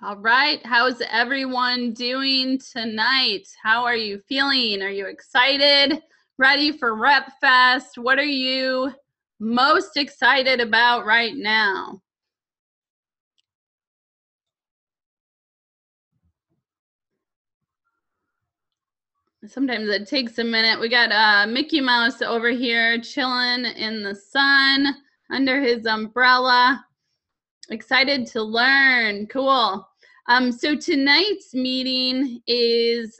All right, how's everyone doing tonight? How are you feeling? Are you excited? Ready for Rep Fest? What are you most excited about right now? Sometimes it takes a minute. We got Mickey Mouse over here chilling in the sun under his umbrella. Excited to learn. Cool. So tonight's meeting is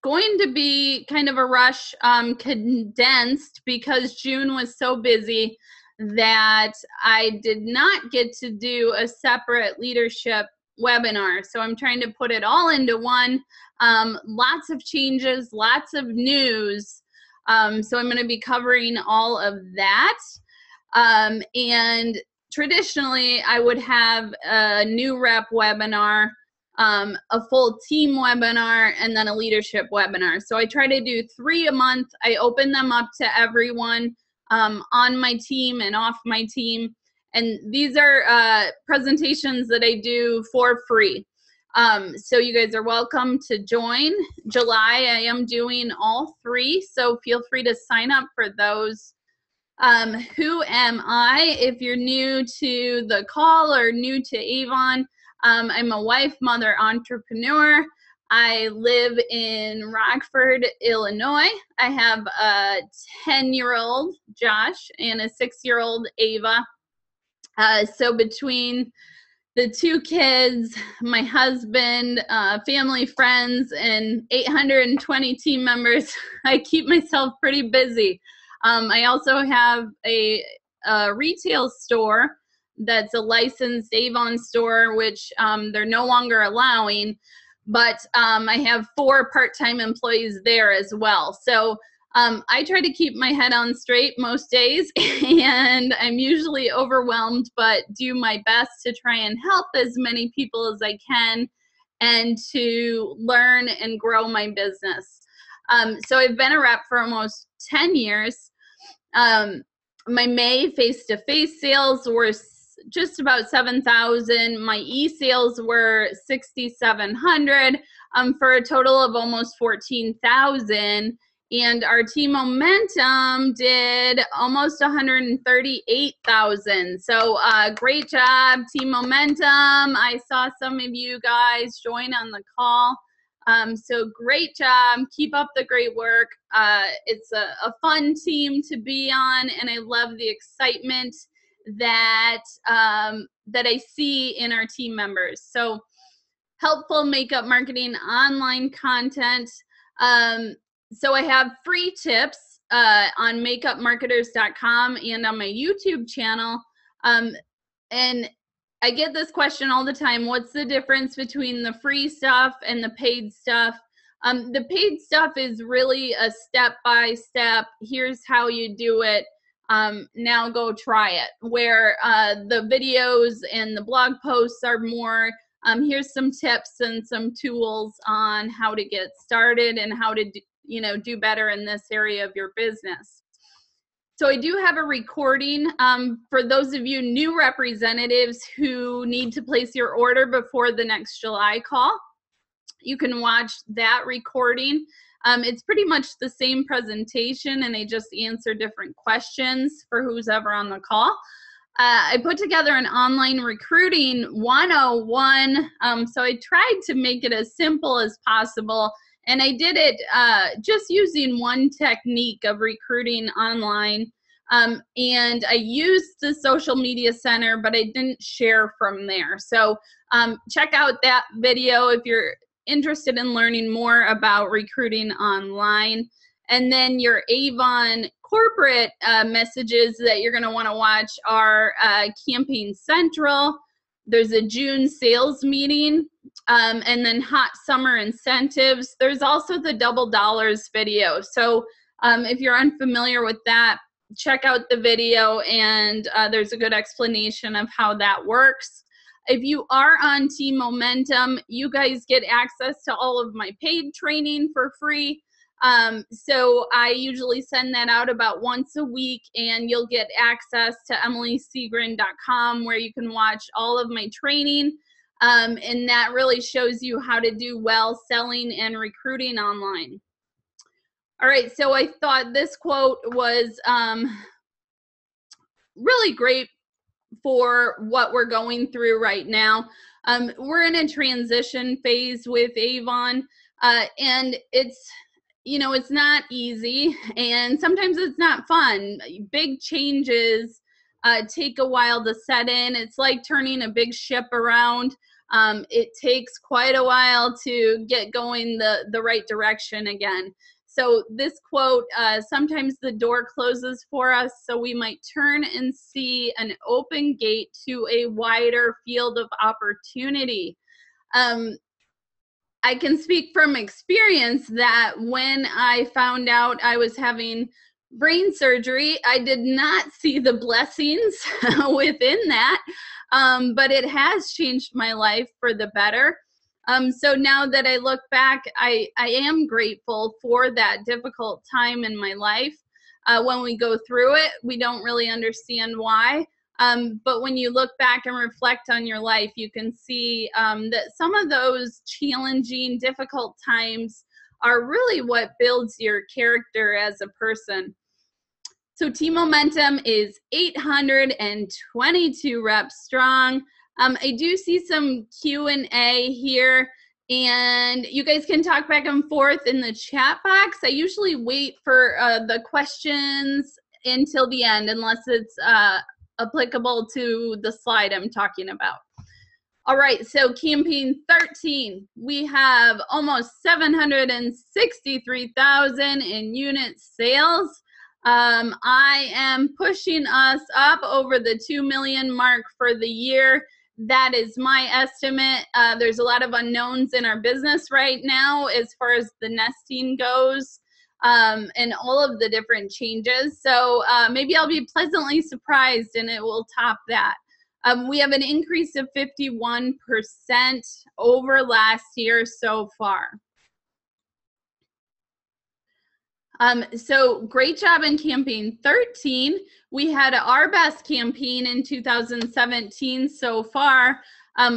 going to be kind of a rush, condensed, because June was so busy that I did not get to do a separate leadership webinar. So I'm trying to put it all into one. Lots of changes, lots of news. So I'm going to be covering all of that. And traditionally, I would have a new rep webinar, a full team webinar, and then a leadership webinar. So I try to do 3 a month. I open them up to everyone on my team and off my team. And these are presentations that I do for free. So you guys are welcome to join. July, I am doing all 3, so feel free to sign up for those. Who am I? If you're new to the call or new to Avon, I'm a wife, mother, entrepreneur. I live in Rockford, Illinois. I have a 10-year-old, Josh, and a 6-year-old, Ava. So between the 2 kids, my husband, family, friends, and 820 team members, I keep myself pretty busy. I also have a retail store that's a licensed Avon store, which they're no longer allowing, but I have 4 part-time employees there as well. So I try to keep my head on straight most days, and I'm usually overwhelmed, but do my best to try and help as many people as I can and to learn and grow my business. So I've been a rep for almost 10 years. My May face-to-face sales were just about 7,000. My e-sales were 6,700, for a total of almost 14,000. And our team momentum did almost 138,000. So great job, team momentum. I saw some of you guys join on the call. So great job. Keep up the great work. It's a fun team to be on, and I love the excitement that that I see in our team members. So helpful makeup marketing online content. So I have free tips on makeupmarketers.com and on my YouTube channel. And I get this question all the time: what's the difference between the free stuff and the paid stuff? The paid stuff is really a step-by-step, here's how you do it, now go try it. Where the videos and the blog posts are more, here's some tips and some tools on how to get started and how to do better in this area of your business. So I do have a recording for those of you new representatives who need to place your order before the next July call. You can watch that recording. It's pretty much the same presentation, and I just answer different questions for who's ever on the call. I put together an online recruiting 101. So I tried to make it as simple as possible. And I did it just using one technique of recruiting online. And I used the social media center, but I didn't share from there. So check out that video if you're interested in learning more about recruiting online. And then your Avon corporate messages that you're going to want to watch are Campaign Central. There's a June sales meeting, and then hot summer incentives. There's also the double dollars video. So if you're unfamiliar with that, check out the video, and there's a good explanation of how that works. If you are on Team Momentum, you guys get access to all of my paid training for free. So I usually send that out about once a week, and you'll get access to emilyseagren.com, where you can watch all of my training. And that really shows you how to do well selling and recruiting online. All right, so I thought this quote was really great for what we're going through right now. We're in a transition phase with Avon, and it's, you know, it's not easy, and sometimes it's not fun. Big changes take a while to set in. It's like turning a big ship around. It takes quite a while to get going the right direction again. So this quote, sometimes the door closes for us, so we might turn and see an open gate to a wider field of opportunity. I can speak from experience that when I found out I was having brain surgery, I did not see the blessings within that, but it has changed my life for the better. So now that I look back, I am grateful for that difficult time in my life. When we go through it, we don't really understand why. But when you look back and reflect on your life, you can see that some of those challenging, difficult times are really what builds your character as a person. So Team Momentum is 822 reps strong. I do see some Q&A here, and you guys can talk back and forth in the chat box. I usually wait for the questions until the end, unless it's applicable to the slide I'm talking about. All right, so campaign 13, we have almost 763,000 in unit sales. I am pushing us up over the 2 million mark for the year. That is my estimate. There's a lot of unknowns in our business right now as far as the nesting goes, and all of the different changes. So maybe I'll be pleasantly surprised and it will top that. We have an increase of 51% over last year so far. So great job in campaign 13. We had our best campaign in 2017 so far,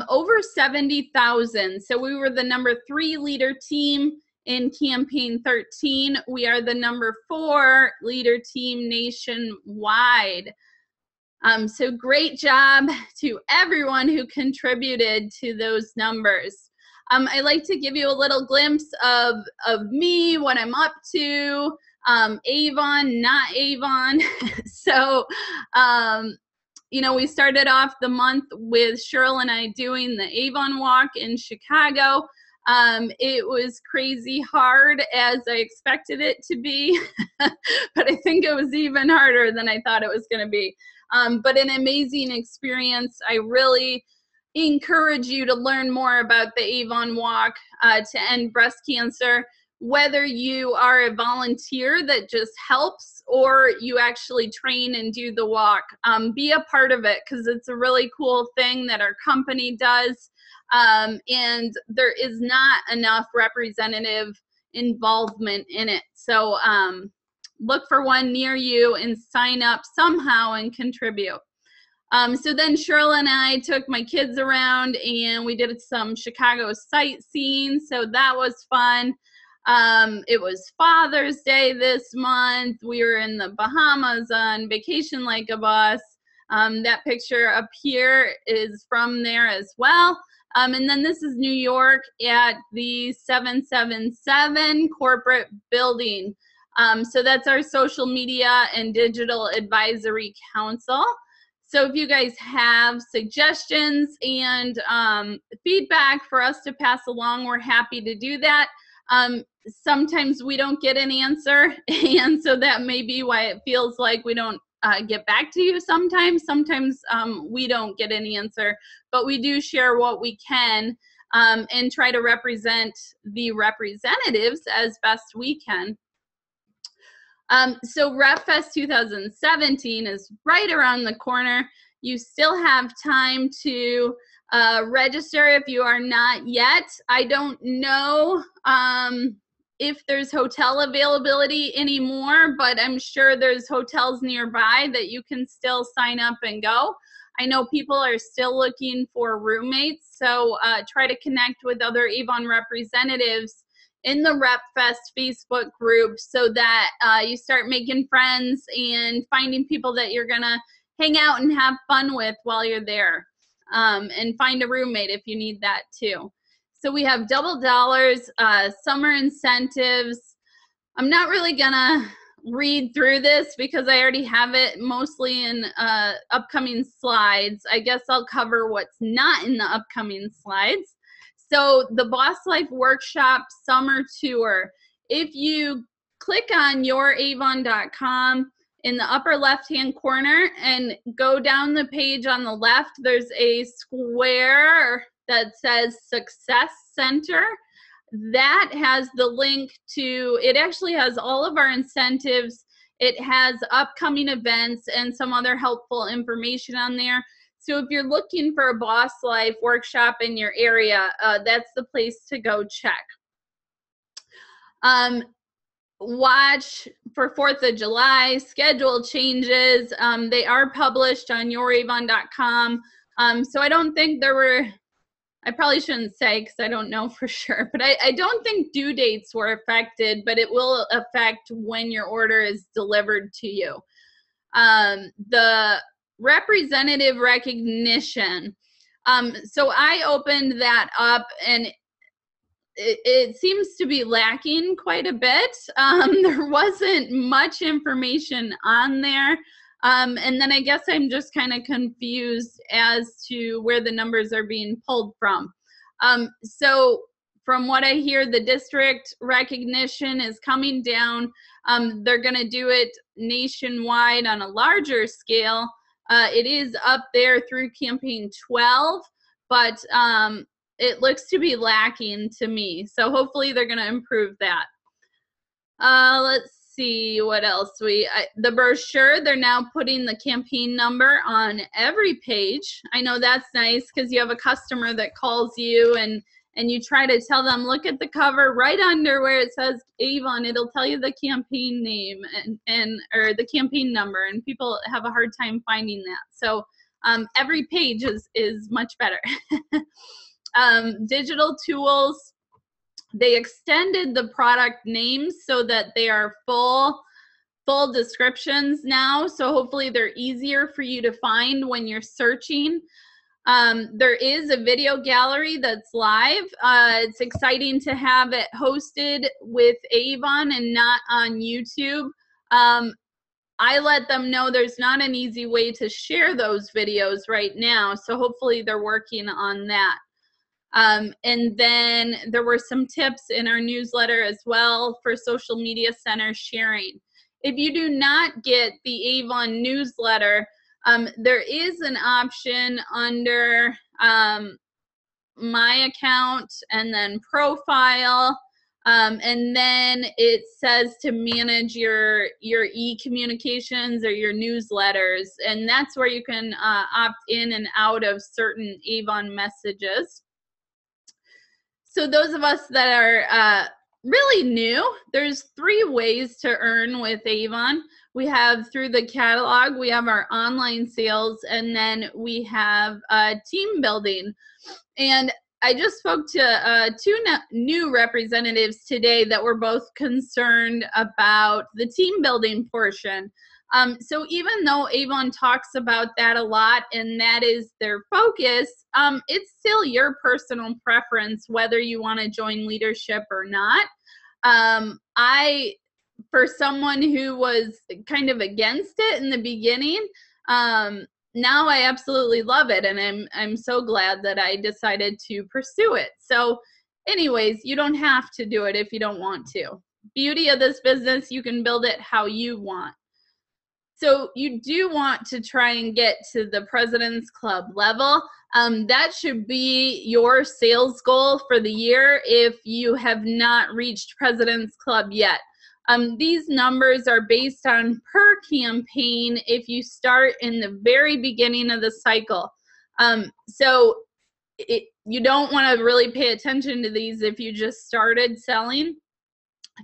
over 70,000. So we were the #3 leader team in campaign 13. We are the #4 leader team nationwide. So great job to everyone who contributed to those numbers. I like to give you a little glimpse of me, what I'm up to, Avon, not Avon. So, you know, we started off the month with Cheryl and I doing the Avon walk in Chicago. It was crazy hard, as I expected it to be, but I think it was even harder than I thought it was going to be. But an amazing experience. I really encourage you to learn more about the Avon walk to end breast cancer, whether you are a volunteer that just helps or you actually train and do the walk. Be a part of it, because it's a really cool thing that our company does, and there is not enough representative involvement in it. So look for one near you and sign up somehow and contribute. So then Cheryl and I took my kids around and we did some Chicago sightseeing. So that was fun. It was Father's Day this month. We were in the Bahamas on vacation like a boss. That picture up here is from there as well. And then this is New York at the 777 corporate building. So that's our social media and digital advisory council. So if you guys have suggestions and feedback for us to pass along, we're happy to do that. Sometimes we don't get an answer, and so that may be why it feels like we don't get back to you sometimes. Sometimes we don't get an answer, but we do share what we can and try to represent the representatives as best we can. So RepFest 2017 is right around the corner. You still have time to register if you are not yet. I don't know if there's hotel availability anymore, but I'm sure there's hotels nearby that you can still sign up and go. I know people are still looking for roommates, so try to connect with other Avon representatives in the RepFest Facebook group so that you start making friends and finding people that you're gonna hang out and have fun with while you're there. And find a roommate if you need that too. So we have double dollars, summer incentives. I'm not really gonna read through this because I already have it mostly in upcoming slides. I guess I'll cover what's not in the upcoming slides. So the Boss Life Workshop Summer Tour. If you click on youravon.com in the upper left-hand corner and go down the page on the left, there's a square that says Success Center. That has the link to, it actually has all of our incentives. It has upcoming events and some other helpful information on there. So if you're looking for a Boss Life workshop in your area, that's the place to go check. Watch for 4th of July, schedule changes. They are published on youravon.com. So I don't think there were, I probably shouldn't say because I don't know for sure, but I don't think due dates were affected, but it will affect when your order is delivered to you. The representative recognition. So I opened that up and it seems to be lacking quite a bit. There wasn't much information on there. And then I guess I'm just kind of confused as to where the numbers are being pulled from. So from what I hear, the district recognition is coming down. They're going to do it nationwide on a larger scale. It is up there through campaign 12, but it looks to be lacking to me. So hopefully they're going to improve that. Let's see what else the brochure, they're now putting the campaign number on every page. I know that's nice because you have a customer that calls you and you try to tell them, look at the cover right under where it says Avon, it'll tell you the campaign name or the campaign number, and people have a hard time finding that. So every page is much better. Digital tools, they extended the product names so that they are full descriptions now. So hopefully they're easier for you to find when you're searching. There is a video gallery that's live. It's exciting to have it hosted with Avon and not on YouTube. I let them know there's not an easy way to share those videos right now. So hopefully they're working on that. And then there were some tips in our newsletter as well for social media center sharing. If you do not get the Avon newsletter, there is an option under my account and then profile, and then it says to manage your e-communications or your newsletters, and that's where you can opt in and out of certain Avon messages. So those of us that are really new, there's 3 ways to earn with Avon. We have through the catalog, we have our online sales, and then we have team building. And I just spoke to 2 new representatives today that were both concerned about the team building portion. So even though Avon talks about that a lot and that is their focus, it's still your personal preference whether you want to join leadership or not. For someone who was kind of against it in the beginning, now I absolutely love it, and I'm so glad that I decided to pursue it. So anyways, you don't have to do it if you don't want to. Beauty of this business, you can build it how you want. So you do want to try and get to the President's Club level. That should be your sales goal for the year if you have not reached President's Club yet. These numbers are based on per campaign if you start in the very beginning of the cycle. So you don't want to really pay attention to these if you just started selling.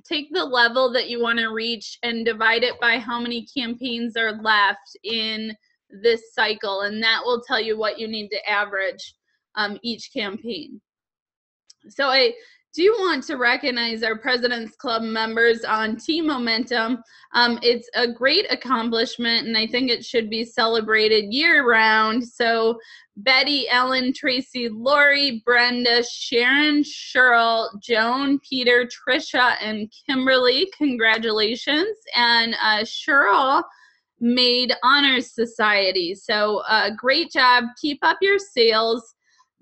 Take the level that you want to reach and divide it by how many campaigns are left in this cycle, and that will tell you what you need to average each campaign. So I do want to recognize our President's Club members on Team Momentum. It's a great accomplishment, and I think it should be celebrated year-round. So Betty, Ellen, Tracy, Lori, Brenda, Sharon, Cheryl, Joan, Peter, Trisha, and Kimberly, congratulations. And Cheryl made Honors Society. So great job. Keep up your sales.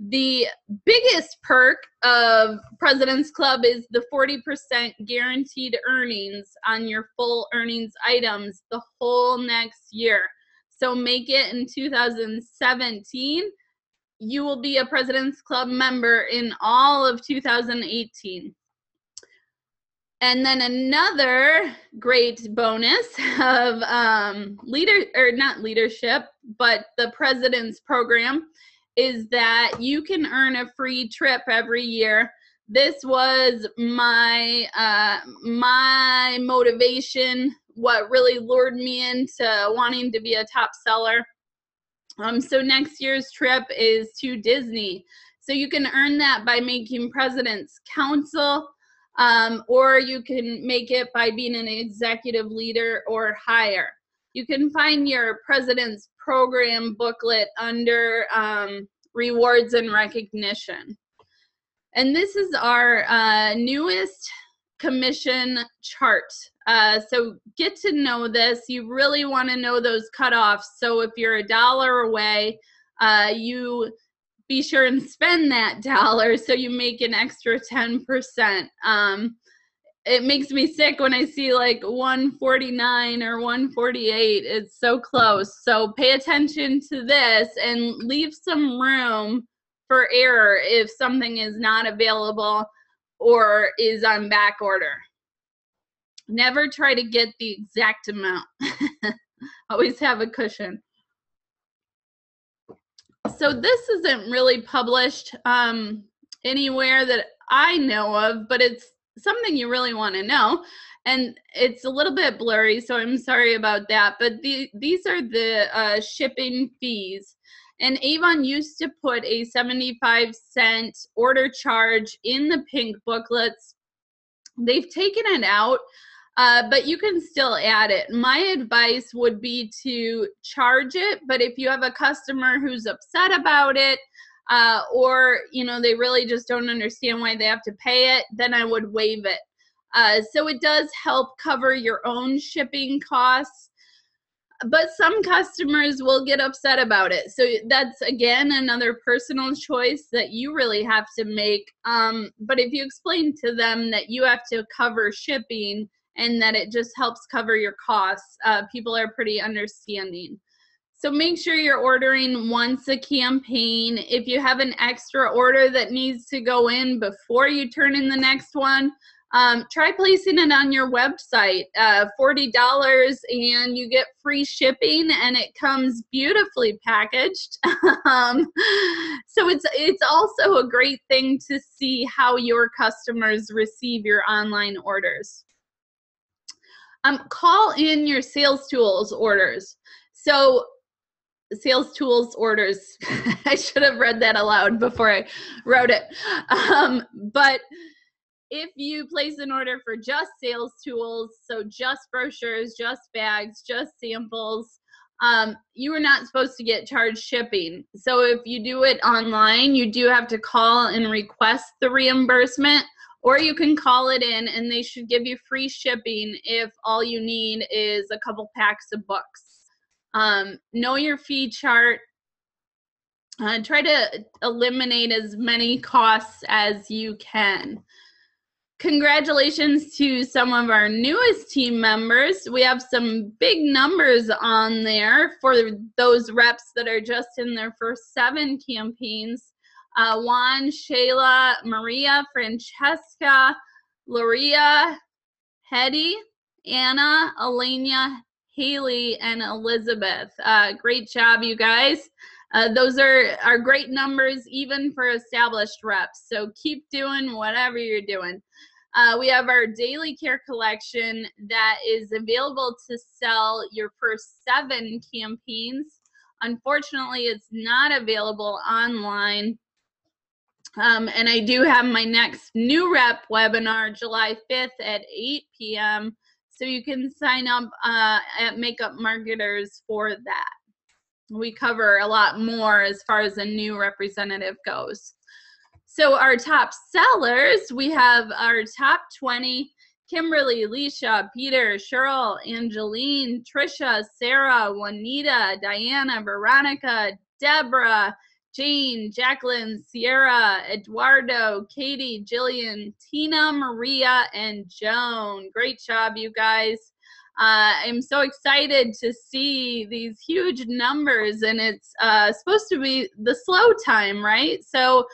The biggest perk of President's Club is the 40% guaranteed earnings on your full earnings items the whole next year. So make it in 2017. You will be a President's Club member in all of 2018. And then another great bonus of not leadership, but the President's Program is that you can earn a free trip every year. This was my my motivation, what really lured me into wanting to be a top seller. So next year's trip is to Disney. So you can earn that by making President's Council, or you can make it by being an executive leader or higher. You can find your President's Program booklet under rewards and recognition. And this is our newest commission chart. So get to know this. You really want to know those cutoffs. So if you're $1 away, you be sure and spend that dollar so you make an extra 10%. It makes me sick when I see like 149 or 148. It's so close. So pay attention to this and leave some room for error if something is not available or is on back order. Never try to get the exact amount. Always have a cushion. So this isn't really published anywhere that I know of, but it's something you really want to know, and it's a little bit blurry, so I'm sorry about that, but these are the shipping fees. And Avon used to put a 75-cent order charge in the pink booklets. They've taken it out, but you can still add it. My advice would be to charge it, but if you have a customer who's upset about it, or they really just don't understand why they have to pay it, then I would waive it. So it does help cover your own shipping costs, but some customers will get upset about it. So that's, again, another personal choice that you really have to make. But if you explain to them that you have to cover shipping and that it just helps cover your costs, people are pretty understanding. So make sure you're ordering once a campaign. If you have an extra order that needs to go in before you turn in the next one, try placing it on your website. $40 and you get free shipping, and it comes beautifully packaged. So it's also a great thing to see how your customers receive your online orders. Call in your sales tools orders. So sales tools orders. I should have read that aloud before I wrote it. But if you place an order for just sales tools, so just brochures, just bags, just samples, you are not supposed to get charged shipping. So if you do it online, you do have to call and request the reimbursement, or you can call it in and they should give you free shipping if all you need is a couple packs of books. Know your fee chart. Try to eliminate as many costs as you can. Congratulations to some of our newest team members. We have some big numbers on there for those reps that are just in their first 7 campaigns. Juan, Shayla, Maria, Francesca, Loria, Hetty, Anna, Elena, Haley, and Elizabeth. Great job, you guys. Those are great numbers even for established reps. So keep doing whatever you're doing. We have our daily care collection that is available to sell your first 7 campaigns. Unfortunately, it's not available online. And I do have my next new rep webinar July 5th at 8 p.m. So you can sign up at Makeup Marketers for that. We cover a lot more as far as a new representative goes. So our top sellers, we have our top 20, Kimberly, Alicia, Peter, Cheryl, Angeline, Trisha, Sarah, Juanita, Diana, Veronica, Deborah, Jane, Jacqueline, Sierra, Eduardo, Katie, Jillian, Tina, Maria, and Joan. Great job, you guys. I'm so excited to see these huge numbers, and it's supposed to be the slow time, right? So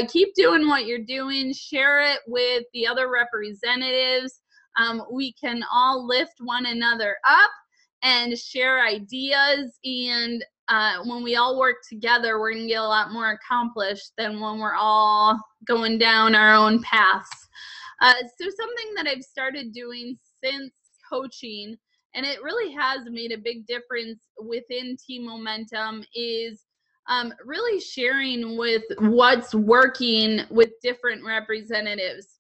keep doing what you're doing. Share it with the other representatives. We can all lift one another up and share ideas, and when we all work together, we're going to get a lot more accomplished than when we're all going down our own paths. So something that I've started doing since coaching, and it really has made a big difference within Team Momentum, is really sharing with what's working with different representatives.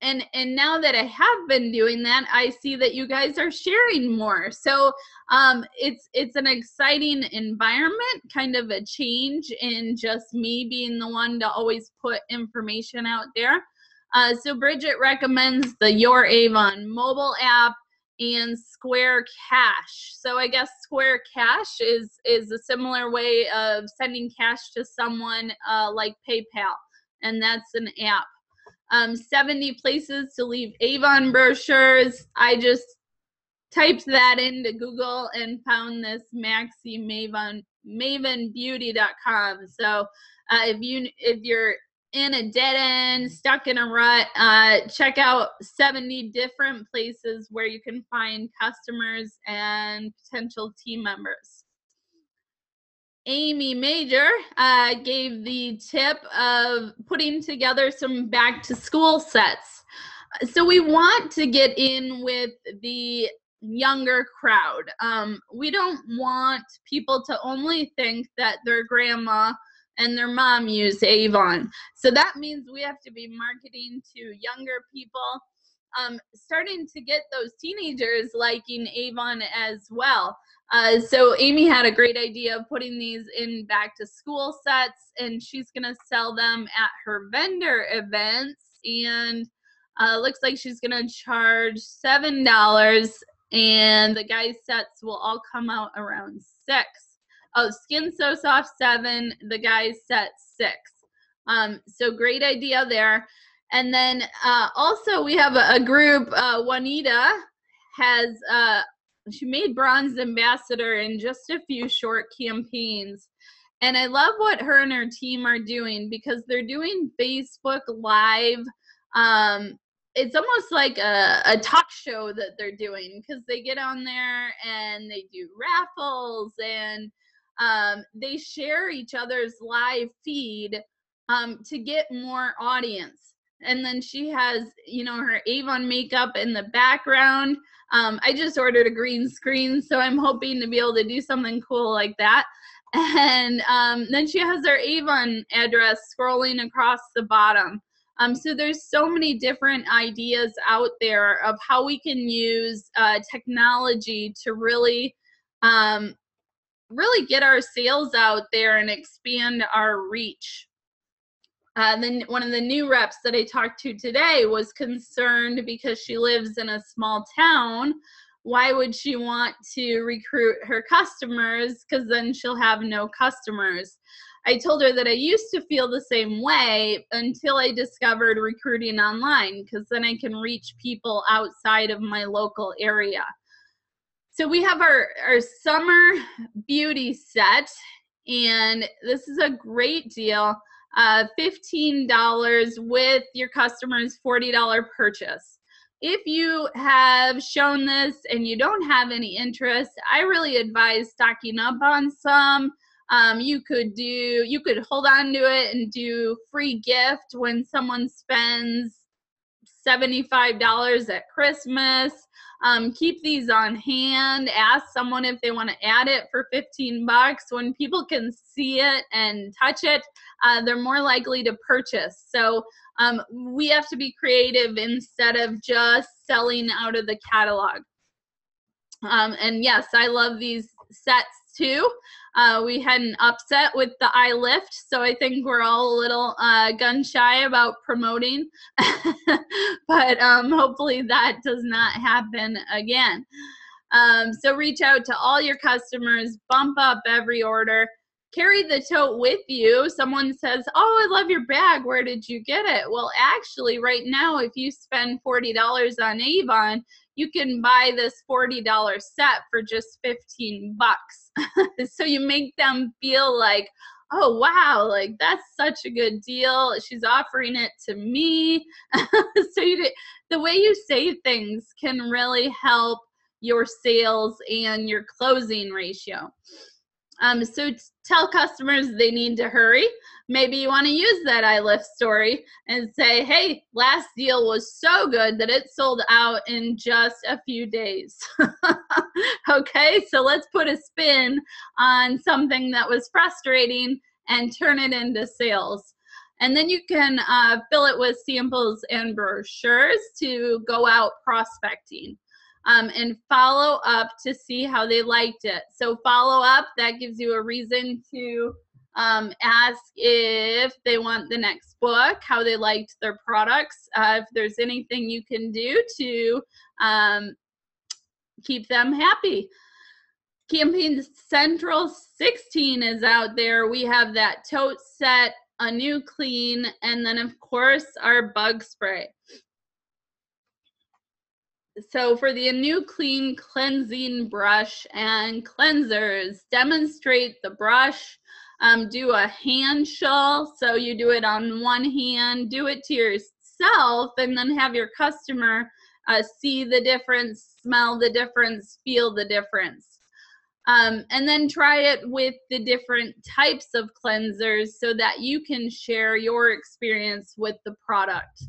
And now that I have been doing that, I see that you guys are sharing more. So it's an exciting environment, kind of a change in just me being the one to always put information out there. So Bridget recommends the Your Avon mobile app and Square Cash. So I guess Square Cash is a similar way of sending cash to someone like PayPal, and that's an app. 70 places to leave Avon brochures. I just typed that into Google and found this mavenbeauty.com. So if you're in a dead end, stuck in a rut, check out 70 different places where you can find customers and potential team members. Amy Major gave the tip of putting together some back to school sets. So we want to get in with the younger crowd. We don't want people to only think that their grandma and their mom use Avon. So that means we have to be marketing to younger people, starting to get those teenagers liking Avon as well. So Amy had a great idea of putting these in back to school sets, and she's gonna sell them at her vendor events, and looks like she's gonna charge $7, and the guys sets will all come out around $6. Oh, Skin So Soft $7, the guys set $6. So great idea there. And then also we have a group, Juanita has, she made Bronze Ambassador in just a few short campaigns. And I love what her and her team are doing, because they're doing Facebook Live. It's almost like a talk show that they're doing, because they get on there and they do raffles, and they share each other's live feed to get more audience. And then she has, you know, her Avon makeup in the background. I just ordered a green screen, so I'm hoping to be able to do something cool like that. And then she has her Avon address scrolling across the bottom. So there's so many different ideas out there of how we can use technology to really get our sales out there and expand our reach. Then one of the new reps that I talked to today was concerned because she lives in a small town. Why would she want to recruit her customers? Because then she'll have no customers. I told her that I used to feel the same way until I discovered recruiting online, because then I can reach people outside of my local area. So we have our summer beauty set, and this is a great deal. $15 with your customer's $40 purchase. If you have shown this and you don't have any interest, I really advise stocking up on some. You could hold on to it and do free gift when someone spends $75 at Christmas. Keep these on hand. Ask someone if they want to add it for 15 bucks. When people can see it and touch it, they're more likely to purchase. So we have to be creative instead of just selling out of the catalog. And yes, I love these sets too. We had an upset with the eye lift, so I think we're all a little gun shy about promoting, but hopefully that does not happen again. So reach out to all your customers, bump up every order, carry the tote with you. Someone says, oh, I love your bag. Where did you get it? Well, actually right now, if you spend $40 on Avon, you can buy this $40 set for just 15 bucks. So you make them feel like, oh, wow, like that's such a good deal. She's offering it to me. So the way you say things can really help your sales and your closing ratio. So tell customers they need to hurry. Maybe you want to use that eye lift story and say, hey, last deal was so good that it sold out in just a few days. Okay, so let's put a spin on something that was frustrating and turn it into sales. And then you can fill it with samples and brochures to go out prospecting. And follow up to see how they liked it. So follow up, that gives you a reason to ask if they want the next book, how they liked their products, if there's anything you can do to keep them happy. Campaign Central 16 is out there. We have that tote set, Anew Clean, and then of course our bug spray. So for the Anew Clean cleansing brush and cleansers, demonstrate the brush, do a hand shell. So you do it on one hand, do it to yourself, and then have your customer see the difference, smell the difference, feel the difference. And then try it with the different types of cleansers so that you can share your experience with the product.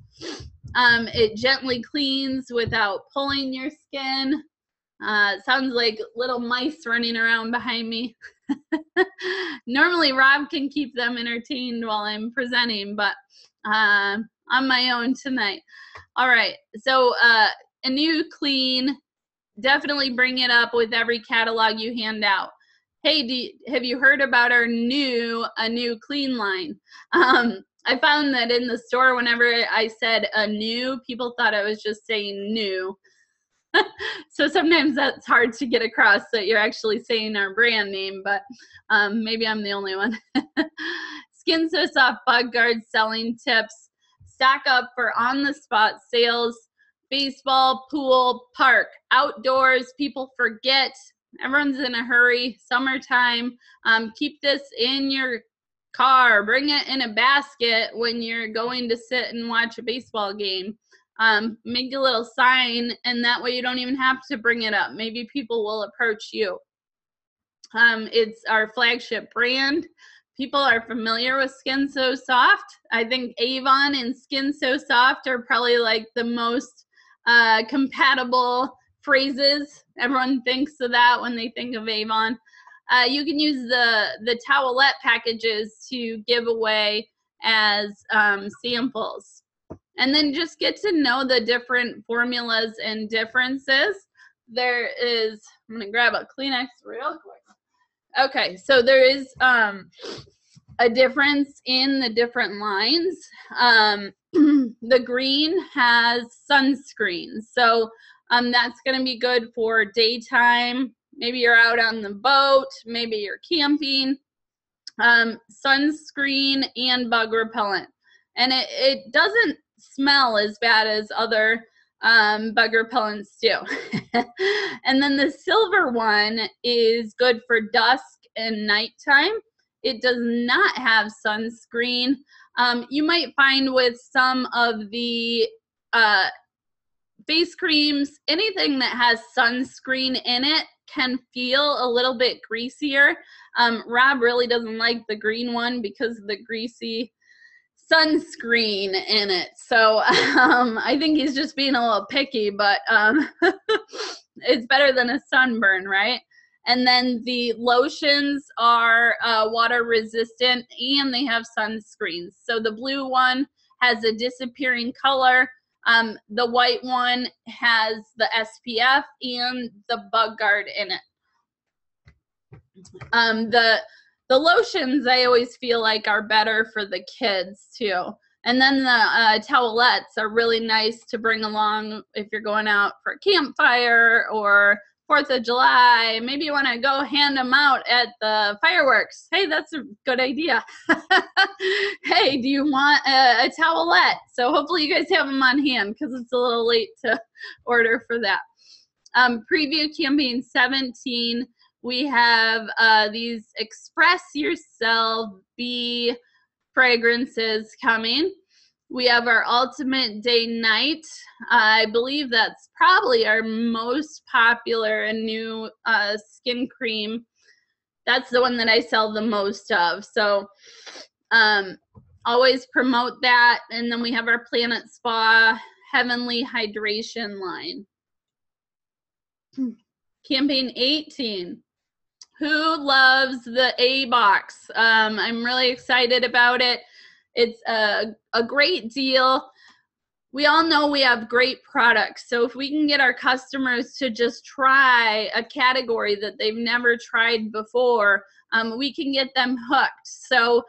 It gently cleans without pulling your skin. It sounds like little mice running around behind me. Normally Rob can keep them entertained while I'm presenting, but on my own tonight. All right, so Anew Clean, definitely bring it up with every catalog you hand out. Hey, have you heard about our new Anew Clean line? I found that in the store, whenever I said Anew, people thought I was just saying new. So sometimes that's hard to get across that you're actually saying our brand name, but maybe I'm the only one. Skin So Soft Bug Guard selling tips. Stock up for on-the-spot sales. Baseball, pool, park, outdoors. People forget. Everyone's in a hurry. Summertime. Keep this in your car. Bring it in a basket when you're going to sit and watch a baseball game. Make a little sign, and that way you don't even have to bring it up. Maybe people will approach you. It's our flagship brand. People are familiar with Skin So Soft. I think Avon and Skin So Soft are probably like the most compatible phrases. Everyone thinks of that when they think of Avon. You can use the towelette packages to give away as samples. And then just get to know the different formulas and differences. There is, I'm going to grab a Kleenex real quick. Okay, so there is a difference in the different lines. The green has sunscreen. So that's going to be good for daytime. Maybe you're out on the boat. Maybe you're camping. Sunscreen and bug repellent. And it doesn't smell as bad as other bug repellents do. And then the silver one is good for dusk and nighttime. It does not have sunscreen. You might find with some of the face creams, anything that has sunscreen in it can feel a little bit greasier. Rob really doesn't like the green one because of the greasy sunscreen in it. So I think he's just being a little picky, but it's better than a sunburn, right? And then the lotions are water resistant and they have sunscreens. So the blue one has a disappearing color. The white one has the SPF and the bug guard in it. The lotions I always feel like are better for the kids too. And then the towelettes are really nice to bring along if you're going out for a campfire or 4th of July. Maybe you want to go hand them out at the fireworks. Hey, that's a good idea. Hey, do you want a towelette? So hopefully you guys have them on hand because it's a little late to order for that. Preview campaign 17. We have these Express Yourself bee fragrances coming. We have our Ultimate Day Night. I believe that's probably our most popular and new skin cream. That's the one that I sell the most of. So always promote that. And then we have our Planet Spa Heavenly Hydration line. Campaign 18. Who loves the A box? I'm really excited about it. It's a great deal. We all know we have great products. So if we can get our customers to just try a category that they've never tried before, we can get them hooked. So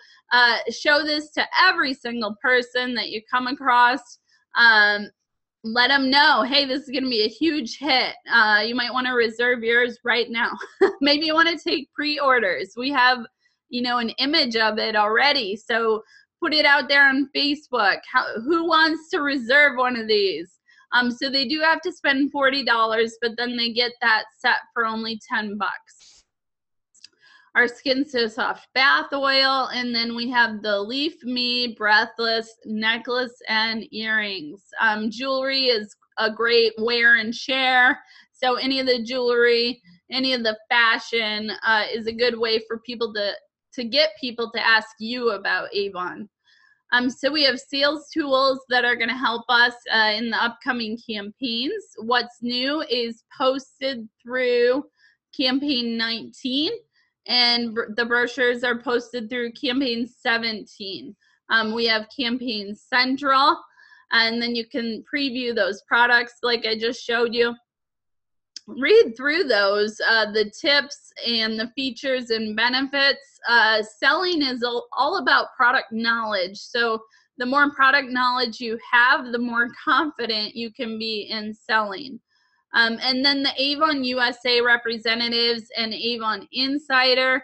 show this to every single person that you come across. Let them know, hey, this is going to be a huge hit. You might want to reserve yours right now. Maybe you want to take pre-orders. We have, an image of it already. So put it out there on Facebook. Who wants to reserve one of these? So they do have to spend $40, but then they get that set for only $10. Our Skin So Soft bath oil, and then we have the Leaf Me Breathless necklace and earrings. Jewelry is a great wear and share. So any of the jewelry, any of the fashion is a good way for people to get people to ask you about Avon. So we have sales tools that are going to help us in the upcoming campaigns. What's new is posted through campaign 19. And the brochures are posted through campaign 17. We have campaign central, and then you can preview those products like I just showed you. Read through those, the tips and the features and benefits. Selling is all about product knowledge. So the more product knowledge you have, the more confident you can be in selling. And then the Avon USA representatives and Avon Insider,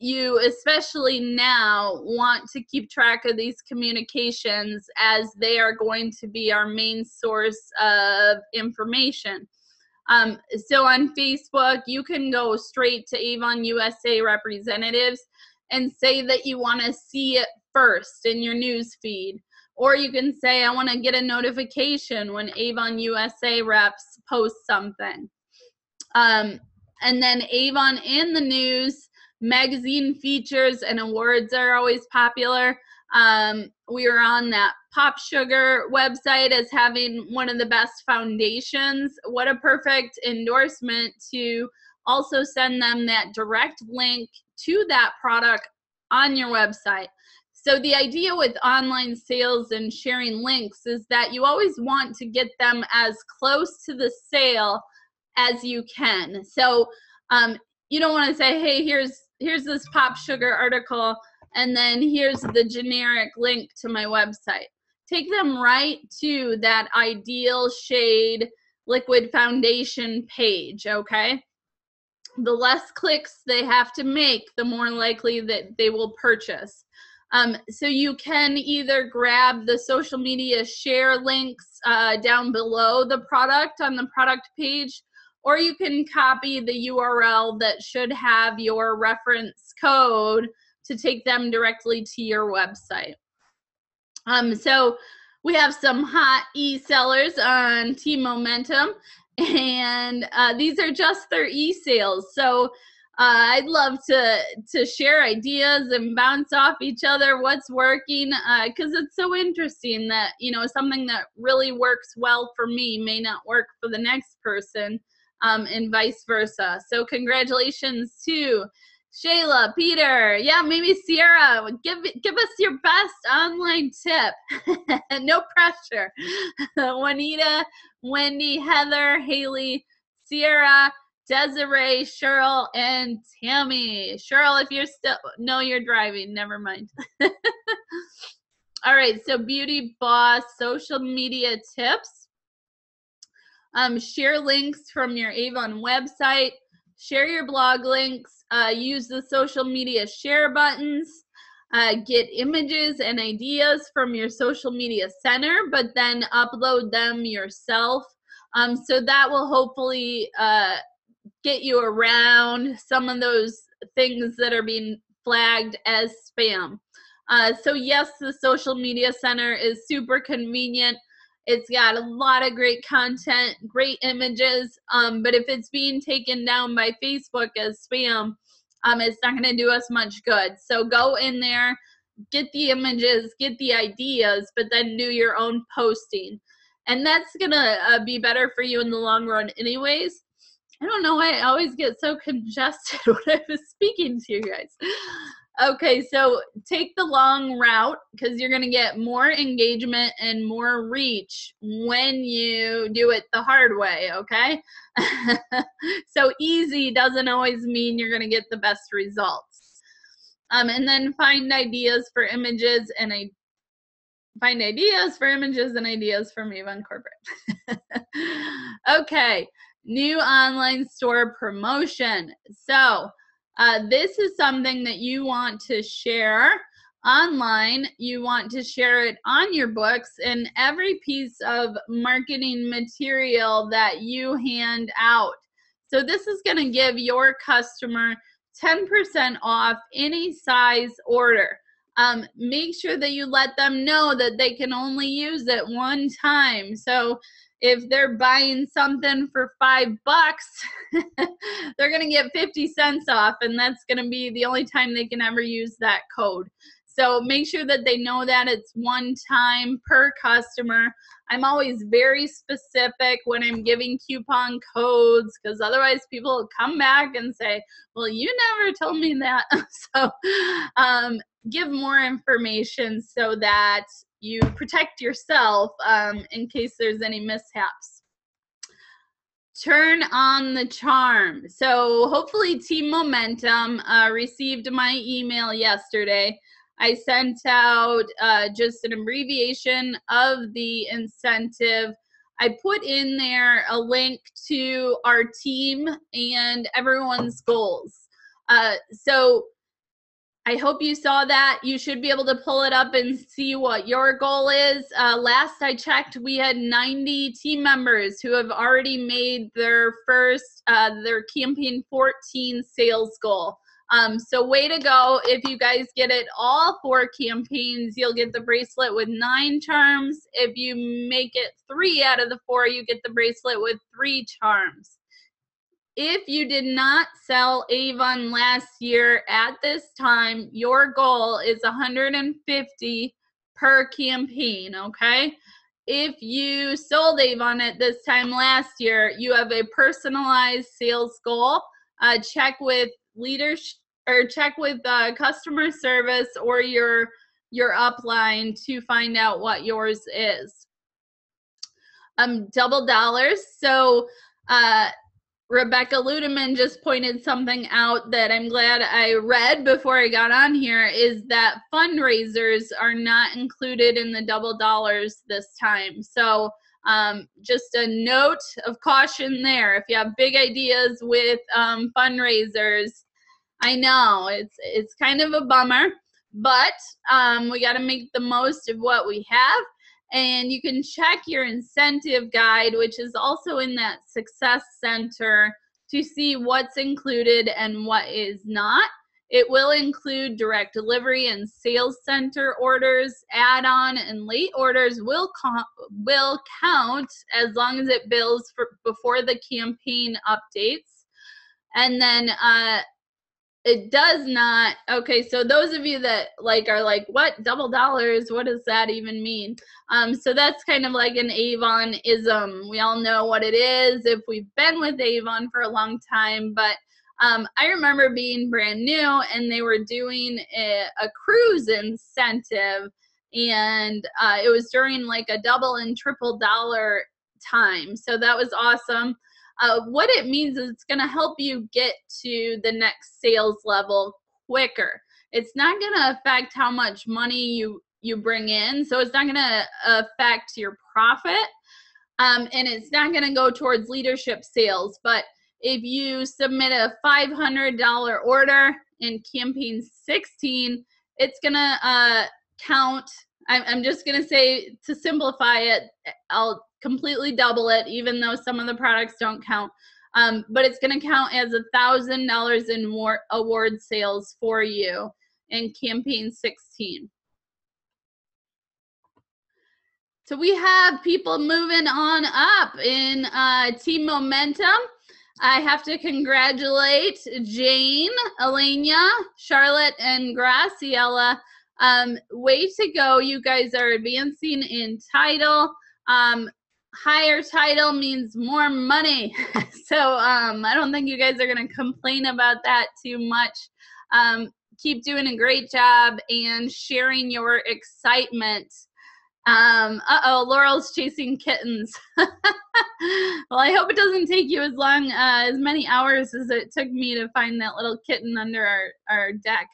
you especially now want to keep track of these communications as they are going to be our main source of information. So on Facebook, you can go straight to Avon USA representatives and say that you want to see it first in your news feed. Or you can say, I want to get a notification when Avon USA reps post something. And then Avon in the news, magazine features and awards are always popular. We are on that Pop Sugar website as having one of the best foundations. What a perfect endorsement to also send them that direct link to that product on your website. So the idea with online sales and sharing links is that you always want to get them as close to the sale as you can. So you don't want to say, hey, here's this Pop Sugar article, and then here's the generic link to my website. Take them right to that Ideal Shade Liquid Foundation page, okay? The less clicks they have to make, the more likely that they will purchase. So you can either grab the social media share links down below the product on the product page, or you can copy the URL that should have your reference code to take them directly to your website. So we have some hot e-sellers on Team Momentum, and these are just their e-sales. So I'd love to share ideas and bounce off each other what's working, because it's so interesting that, you know, something that really works well for me may not work for the next person, and vice versa. So congratulations to Shayla, Peter, yeah, maybe Sierra. Give us your best online tip. No pressure. Juanita, Wendy, Heather, Haley, Sierra, Desiree, Cheryl, and Tammy. Cheryl, if you're still, no, you're driving, never mind. All right, so Beauty Boss social media tips. Share links from your Avon website. Share your blog links. Use the social media share buttons. Get images and ideas from your social media center, but then upload them yourself. So that will hopefully get you around some of those things that are being flagged as spam. So yes, the social media center is super convenient. It's got a lot of great content, great images, but if it's being taken down by Facebook as spam, it's not going to do us much good. So go in there, get the images, get the ideas, but then do your own posting. And that's going to be better for you in the long run anyways. I don't know why I always get so congested when I was speaking to you guys. Okay, so take the long route because you're going to get more engagement and more reach when you do it the hard way, okay? So easy doesn't always mean you're going to get the best results. And then find ideas for images and ideas from Avon Corporate. Okay, new online store promotion. So this is something that you want to share online. You want to share it on your books and every piece of marketing material that you hand out. So this is going to give your customer 10% off any size order. Make sure that you let them know that they can only use it one time. So if they're buying something for $5, they're going to get 50 cents off, and that's going to be the only time they can ever use that code. So make sure that they know that it's one time per customer. I'm always very specific when I'm giving coupon codes because otherwise people will come back and say, well, you never told me that. So give more information so that you protect yourself in case there's any mishaps. Turn on the charm. So hopefully Team Momentum received my email yesterday. I sent out just an abbreviation of the incentive. I put in there a link to our team and everyone's goals. So I hope you saw that. You should be able to pull it up and see what your goal is. Last I checked, we had 90 team members who have already made their first, their campaign 14 sales goal. So way to go. If you guys get it all 4 campaigns, you'll get the bracelet with 9 charms. If you make it 3 out of the 4, you get the bracelet with 3 charms. If you did not sell Avon last year at this time, your goal is 150 per campaign, okay? If you sold Avon at this time last year, you have a personalized sales goal. Check with leadership or check with customer service or your upline to find out what yours is. Double dollars. So Rebecca Ludeman just pointed something out that I'm glad I read before I got on here, is that fundraisers are not included in the double dollars this time. So just a note of caution there. If you have big ideas with fundraisers, I know it's kind of a bummer, but we got to make the most of what we have. And you can check your incentive guide, which is also in that Success Center, to see what's included and what is not. It will include direct delivery and sales center orders. Add-on and late orders will count as long as it bills before the campaign updates. And then it does not. Okay, so those of you that are like, what, double dollars? What does that even mean? So that's kind of like an Avon-ism. We all know what it is if we've been with Avon for a long time. But I remember being brand new, and they were doing a cruise incentive, and it was during like a double and triple dollar time. So that was awesome. What it means is it's going to help you get to the next sales level quicker. It's not going to affect how much money you bring in, so it's not going to affect your profit, and it's not going to go towards leadership sales. But if you submit a $500 order in campaign 16, it's going to count. I'm just going to say, to simplify it, I'll completely double it, even though some of the products don't count. But it's going to count as $1,000 in award sales for you in campaign 16. So we have people moving on up in Team Momentum. I have to congratulate Jane, Elena, Charlotte, and Graciela. Way to go. You guys are advancing in title. Higher title means more money. So I don't think you guys are going to complain about that too much. Keep doing a great job and sharing your excitement. Laurel's chasing kittens. Well, I hope it doesn't take you as many hours as it took me to find that little kitten under our deck.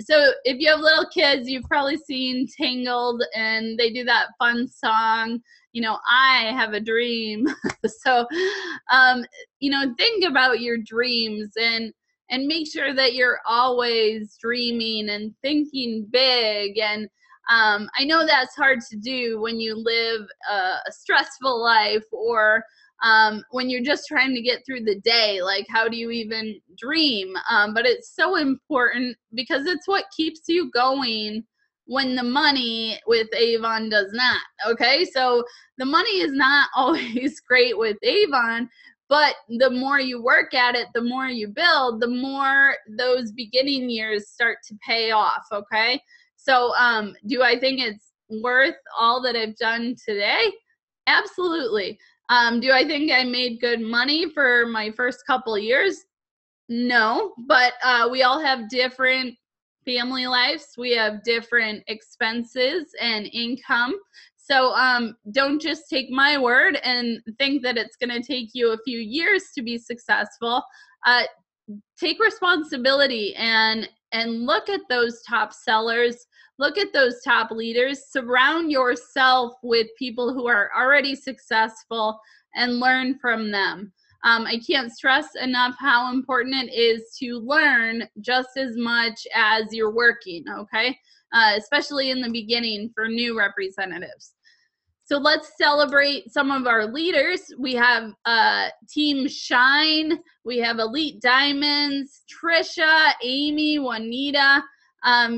So if you have little kids, you've probably seen Tangled, and they do that fun song, you know, I have a dream. So, you know, think about your dreams and make sure that you're always dreaming and thinking big. And I know that's hard to do when you live a stressful life, or when you're just trying to get through the day. Like, how do you even dream? But it's so important, because it's what keeps you going when the money with Avon does not. Okay, so the money is not always great with Avon, but the more you work at it, the more you build, the more those beginning years start to pay off. Okay, so do I think it's worth all that I've done today? Absolutely. Do I think I made good money for my first couple of years? No, but we all have different family lives. We have different expenses and income. So don't just take my word and think that it's going to take you a few years to be successful. Take responsibility and look at those top sellers. Look at those top leaders. Surround yourself with people who are already successful and learn from them. I can't stress enough how important it is to learn just as much as you're working, okay? Especially in the beginning for new representatives. So let's celebrate some of our leaders. We have Team Shine. We have Elite Diamonds, Trisha, Amy, Juanita.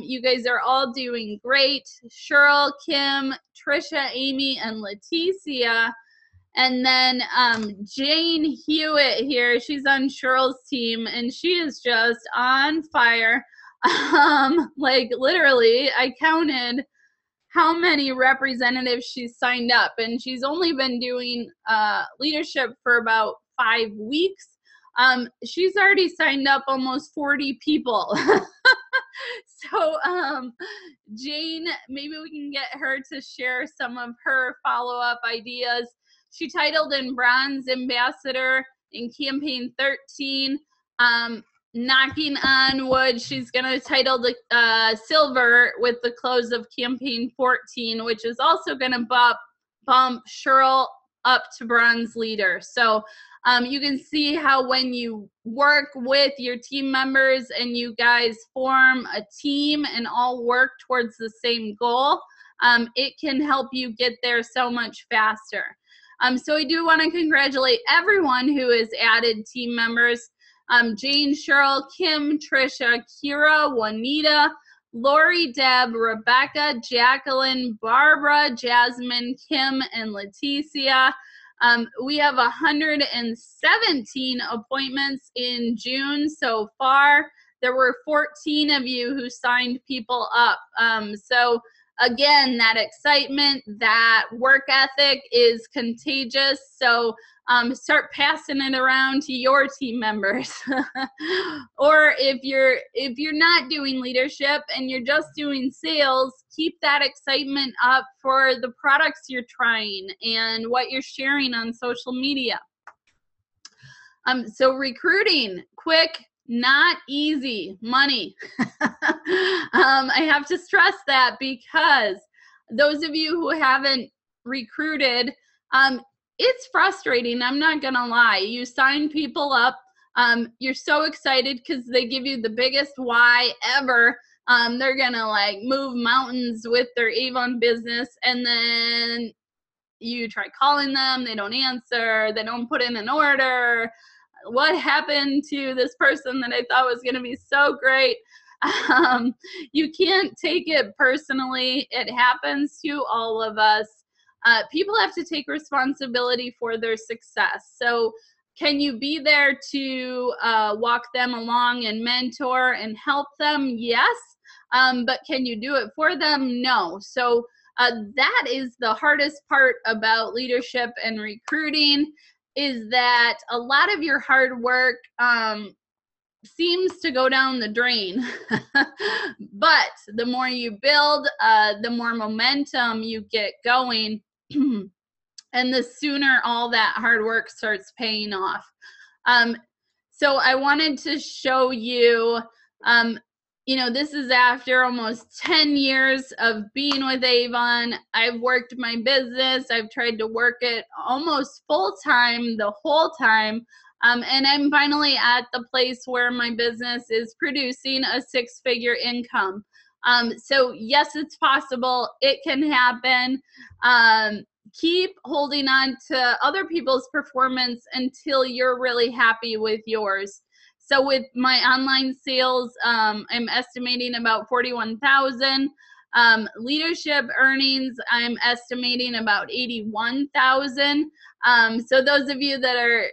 You guys are all doing great. Cheryl, Kim, Trisha, Amy, and Leticia. And then Jane Hewitt here, she's on Cheryl's team, and she is just on fire. Like, literally, I counted how many representatives she's signed up, and she's only been doing leadership for about 5 weeks. She's already signed up almost 40 people. So Jane, maybe we can get her to share some of her follow-up ideas. She titled in Bronze Ambassador in campaign 13. Knocking on wood, she's going to title the Silver with the close of campaign 14, which is also going to bump Cheryl up to Bronze Leader. So you can see how when you work with your team members and you guys form a team and all work towards the same goal, it can help you get there so much faster. So I do want to congratulate everyone who has added team members. Jane, Cheryl, Kim, Trisha, Kira, Juanita, Lori, Deb, Rebecca, Jacqueline, Barbara, Jasmine, Kim, and Leticia. We have 117 appointments in June so far. There were 14 of you who signed people up. So again, that excitement, that work ethic is contagious. So start passing it around to your team members. Or if you're not doing leadership and you're just doing sales, keep that excitement up for the products you're trying and what you're sharing on social media. So recruiting, quick, not easy, money. I have to stress that because those of you who haven't recruited, it's frustrating. I'm not gonna lie. You sign people up. You're so excited because they give you the biggest why ever. They're gonna like move mountains with their Avon business, and then you try calling them, they don't answer, they don't put in an order. What happened to this person that I thought was going to be so great? You can't take it personally. It happens to all of us. People have to take responsibility for their success. So can you be there to walk them along and mentor and help them? Yes. But can you do it for them? No. So that is the hardest part about leadership and recruiting, is that a lot of your hard work seems to go down the drain. But the more you build, the more momentum you get going, and the sooner all that hard work starts paying off. So I wanted to show you, this is after almost 10 years of being with Avon. I've worked my business. I've tried to work it almost full time the whole time. And I'm finally at the place where my business is producing a 6-figure income. So yes, it's possible. It can happen. Keep holding on to other people's performance until you're really happy with yours. So with my online sales, I'm estimating about 41,000. Leadership earnings, I'm estimating about 81,000. So those of you that are,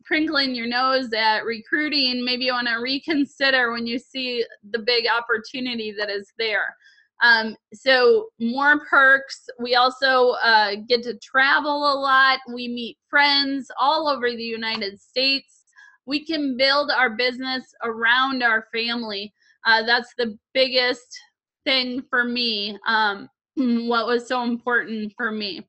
crinkling your nose at recruiting, maybe you want to reconsider when you see the big opportunity that is there. So more perks. We also get to travel a lot. We meet friends all over the United States. We can build our business around our family. That's the biggest thing for me, what was so important for me.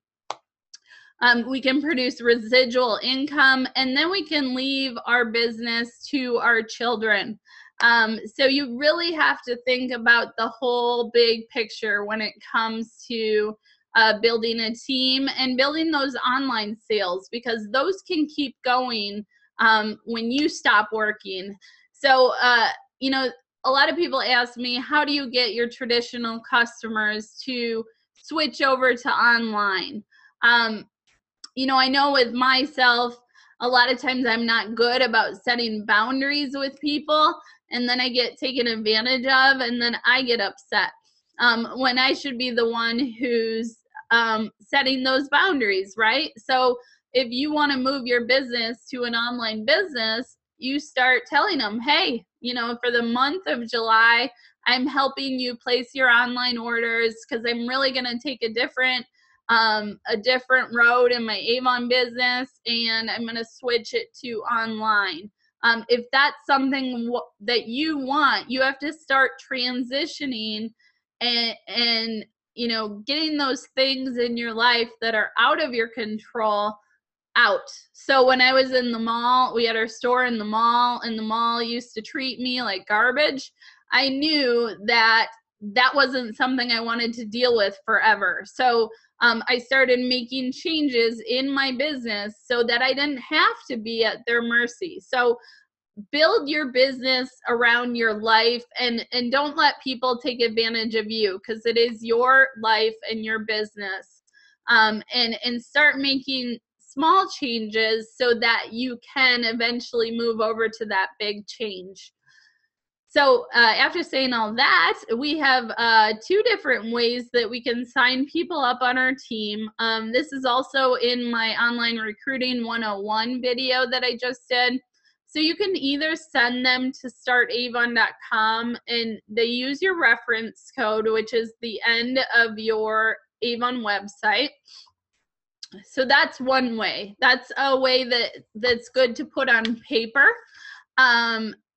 We can produce residual income, and then we can leave our business to our children. So you really have to think about the whole big picture when it comes to building a team and building those online sales, because those can keep going when you stop working. So, a lot of people ask me, how do you get your traditional customers to switch over to online? I know with myself, a lot of times I'm not good about setting boundaries with people, and then I get taken advantage of, and then I get upset when I should be the one who's setting those boundaries, right? So if you want to move your business to an online business, you start telling them, hey, for the month of July, I'm helping you place your online orders because I'm really going to take a different road in my Avon business, and I'm going to switch it to online. If that's something that you want, you have to start transitioning and getting those things in your life that are out of your control out. So when I was in the mall, we had our store in the mall, and the mall used to treat me like garbage. I knew that wasn't something I wanted to deal with forever. So I started making changes in my business so that I didn't have to be at their mercy. So build your business around your life, and don't let people take advantage of you, because it is your life and your business. And start making small changes so that you can eventually move over to that big change. So after saying all that, we have 2 different ways that we can sign people up on our team. This is also in my online recruiting 101 video that I just did. So you can either send them to startavon.com and they use your reference code, which is the end of your Avon website. So that's one way. That's a way that's good to put on paper.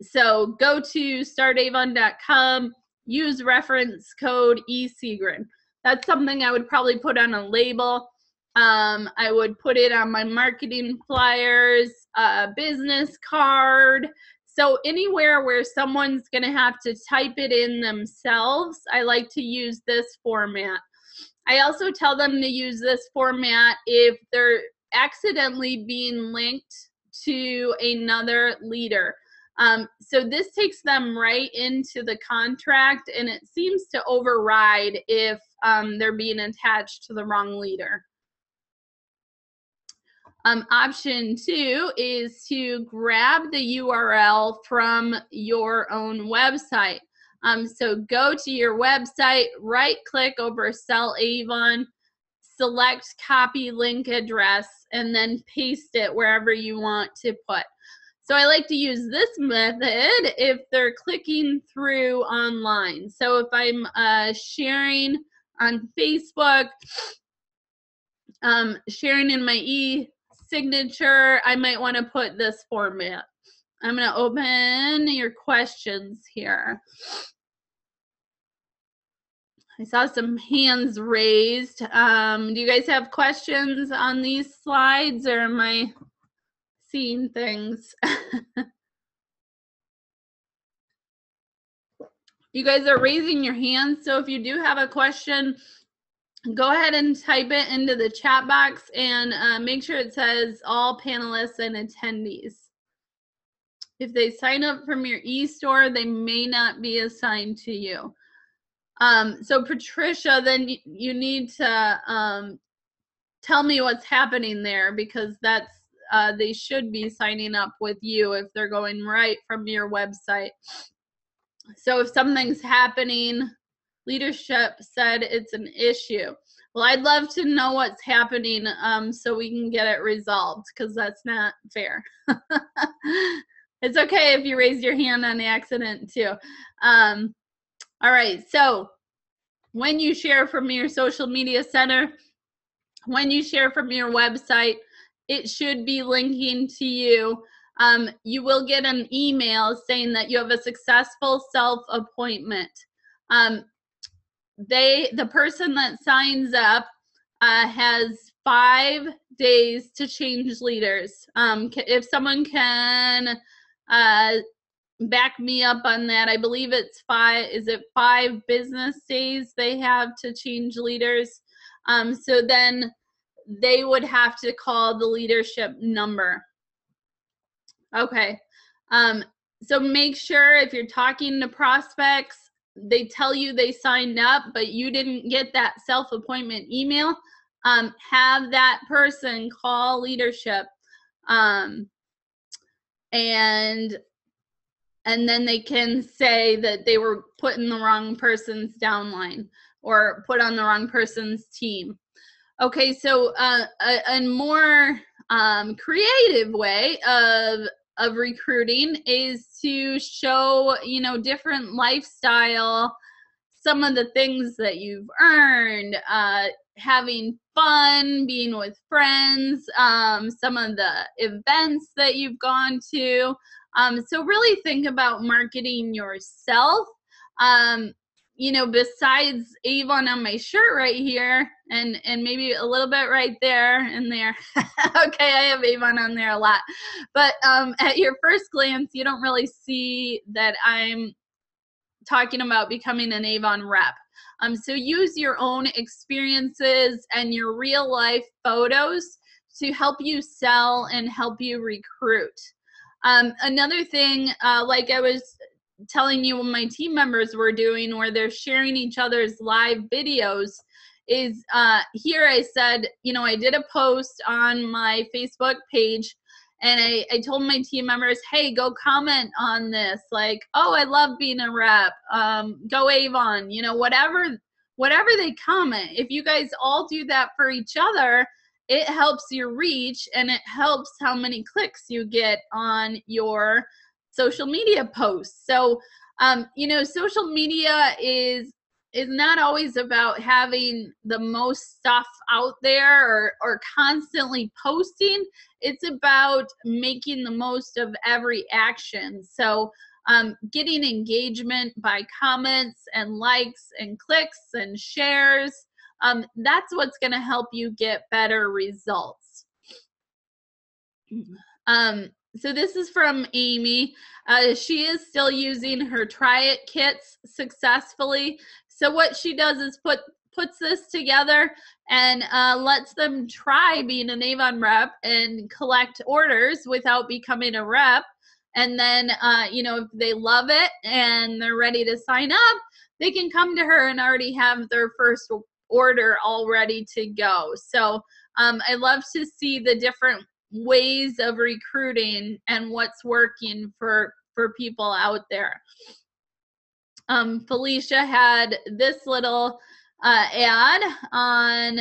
So go to startavon.com, use reference code eSegrin. That's something I would probably put on a label. I would put it on my marketing flyers, business card. So anywhere where someone's going to have to type it in themselves, I like to use this format. I also tell them to use this format if they're accidentally being linked to another leader. So this takes them right into the contract, and it seems to override if they're being attached to the wrong leader. Option 2 is to grab the URL from your own website. So go to your website, right-click over Sell Avon, select copy link address, and then paste it wherever you want to put. So I like to use this method if they're clicking through online. So if I'm sharing on Facebook, sharing in my e-signature, I might want to put this format. I'm going to open your questions here. I saw some hands raised. Do you guys have questions on these slides, or am I seeing things? You guys are raising your hands, so if you do have a question, go ahead and type it into the chat box and make sure it says all panelists and attendees. If they sign up from your e-store, they may not be assigned to you. So Patricia, then you need to tell me what's happening there, because that's they should be signing up with you if they're going right from your website. So if something's happening, leadership said it's an issue. Well, I'd love to know what's happening so we can get it resolved, because that's not fair. It's okay if you raise your hand on accident too. All right, so when you share from your social media center, when you share from your website, it should be linking to you. You will get an email saying that you have a successful self-appointment. The person that signs up has 5 days to change leaders. If someone can back me up on that, I believe it's 5 business days they have to change leaders. So then they would have to call the leadership number. Okay. So make sure if you're talking to prospects, they tell you they signed up, but you didn't get that self-appointment email, have that person call leadership. And then they can say that they were put in the wrong person's downline or put on the wrong person's team. Okay, so a more creative way of recruiting is to show, different lifestyle, some of the things that you've earned, having fun, being with friends, some of the events that you've gone to. So really think about marketing yourself. Besides Avon on my shirt right here, and maybe a little bit right there and there. Okay, I have Avon on there a lot. But at your first glance, you don't really see that I'm talking about becoming an Avon rep. So use your own experiences and your real life photos to help you sell and help you recruit. Another thing, like I was telling you what my team members were doing, where they're sharing each other's live videos, is here I said, I did a post on my Facebook page, And I told my team members, hey, go comment on this. Like, oh, I love being a rep. Go Avon, you know, whatever they comment. If you guys all do that for each other, it helps your reach and it helps how many clicks you get on your social media posts. So, you know, social media is not always about having the most stuff out there or constantly posting. It's about making the most of every action. So getting engagement by comments and likes and clicks and shares, that's what's going to help you get better results. So this is from Amy. She is still using her Try It kits successfully. So what she does is puts this together and lets them try being an Avon rep and collect orders without becoming a rep. And then, you know, if they love it and they're ready to sign up, they can come to her and already have their first order all ready to go. So I love to see the different ways of recruiting and what's working for people out there. Felicia had this little ad on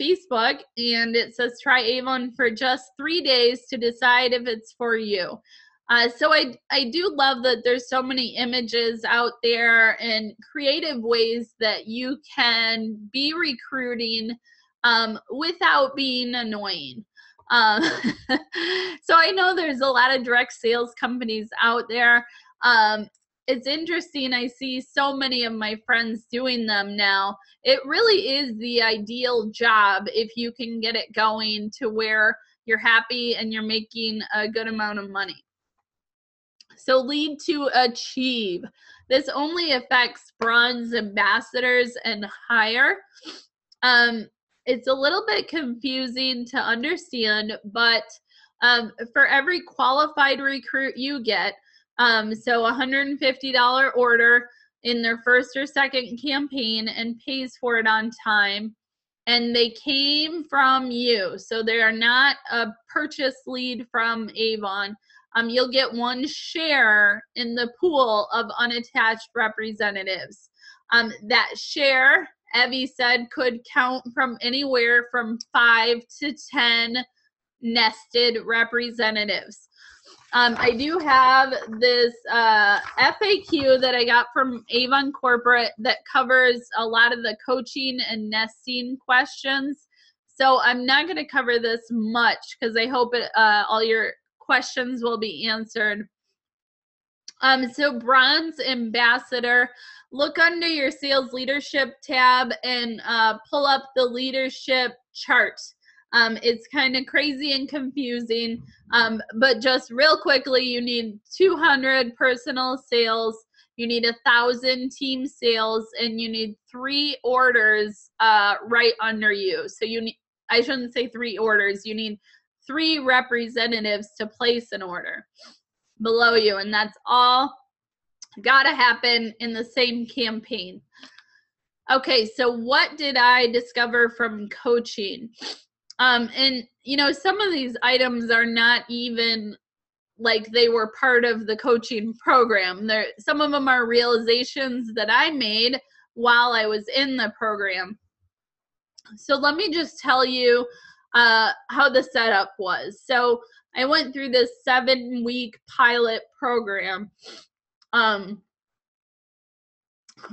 Facebook, and it says try Avon for just 3 days to decide if it's for you. So I do love that there's so many images out there and creative ways that you can be recruiting without being annoying. So I know there's a lot of direct sales companies out there. It's interesting. I see so many of my friends doing them now. It really is the ideal job if you can get it going to where you're happy and you're making a good amount of money. So lead to achieve. This only affects bronze ambassadors and higher. It's a little bit confusing to understand, but for every qualified recruit you get, so $150 order in their first or second campaign and pays for it on time, and they came from you, so they are not a purchase lead from Avon, you'll get 1 share in the pool of unattached representatives. That share, Evie said, could count from anywhere from 5 to 10 nested representatives. I do have this FAQ that I got from Avon Corporate that covers a lot of the coaching and nesting questions. So I'm not going to cover this much because I hope all your questions will be answered. So bronze ambassador, look under your sales leadership tab and pull up the leadership chart. It's kind of crazy and confusing, but just real quickly, you need 200 personal sales, you need 1,000 team sales, and you need 3 orders right under you. So you need, I shouldn't say 3 orders, you need 3 representatives to place an order below you, and that's all gotta happen in the same campaign. Okay, so what did I discover from coaching? And you know, some of these items are not even like they were part of the coaching program. Some of them are realizations that I made while I was in the program. So let me just tell you how the setup was. So I went through this 7-week pilot program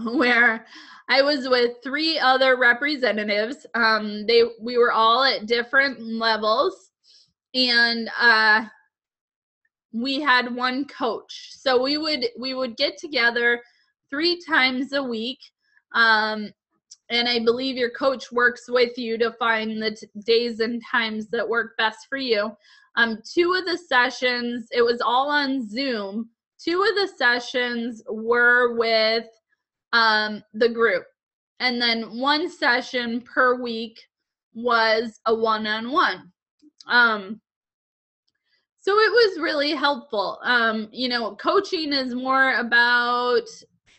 where I was with 3 other representatives. We were all at different levels, and we had 1 coach. So we would get together 3 times a week. And I believe your coach works with you to find the days and times that work best for you. 2 of the sessions, it was all on Zoom. 2 of the sessions were with the group. And then 1 session per week was a one-on-one. So it was really helpful. You know, coaching is more about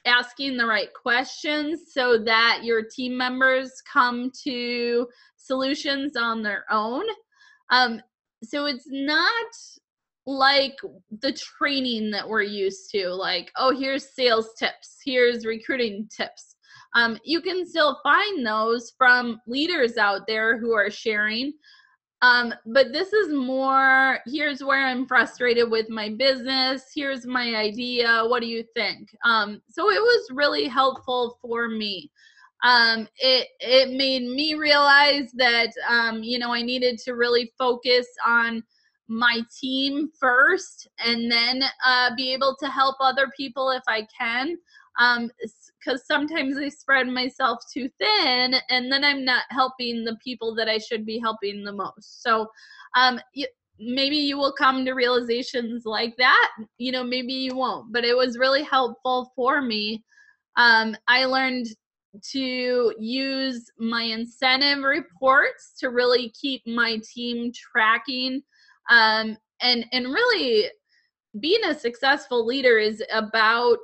asking the right questions so that your team members come to solutions on their own. So it's not like the training that we're used to, like, oh, here's sales tips, here's recruiting tips. You can still find those from leaders out there who are sharing. But this is more, here's where I'm frustrated with my business. Here's my idea. What do you think? So it was really helpful for me. It made me realize that, I needed to really focus on my team first, and then be able to help other people if I can. Because sometimes I spread myself too thin, and then I'm not helping the people that I should be helping the most. So maybe you will come to realizations like that, maybe you won't, but it was really helpful for me. I learned to use my incentive reports to really keep my team tracking. And really, being a successful leader is about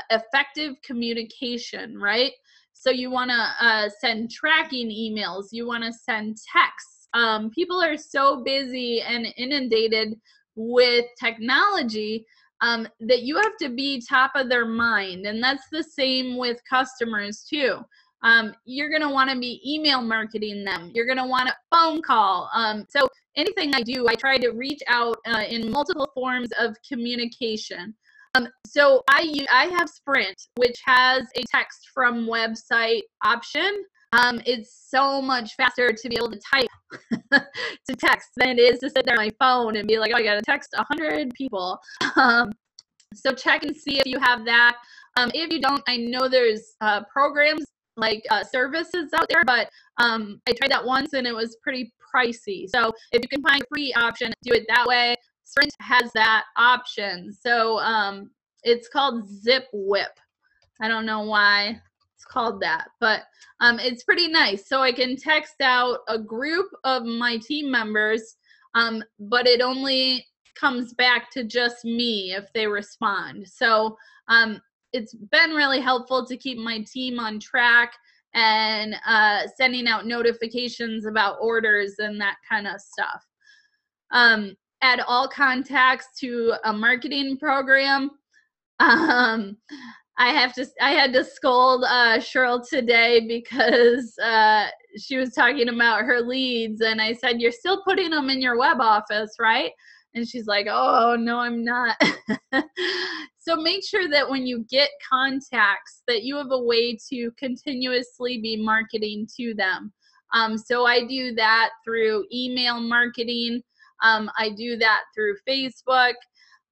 effective communication, right? So you want to send tracking emails. You want to send texts. People are so busy and inundated with technology that you have to be top of their mind. And that's the same with customers too. You're going to want to be email marketing them. You're going to want a phone call. So anything I do, I try to reach out in multiple forms of communication. So I have Sprint, which has a text from website option. It's so much faster to be able to type to text than it is to sit there on my phone and be like, oh, I got to text 100 people. So check and see if you have that. If you don't, I know there's programs like services out there, but I tried that once and it was pretty pricey. So if you can find a free option, do it that way. Sprint has that option. So it's called Zip Whip. I don't know why it's called that, but it's pretty nice. So I can text out a group of my team members, but it only comes back to just me if they respond. So it's been really helpful to keep my team on track and sending out notifications about orders and that kind of stuff. Add all contacts to a marketing program. I had to scold Cheryl today because she was talking about her leads, and I said, you're still putting them in your web office, right? And she's like, oh, no, I'm not. So make sure that when you get contacts that you have a way to continuously be marketing to them. So I do that through email marketing. I do that through Facebook.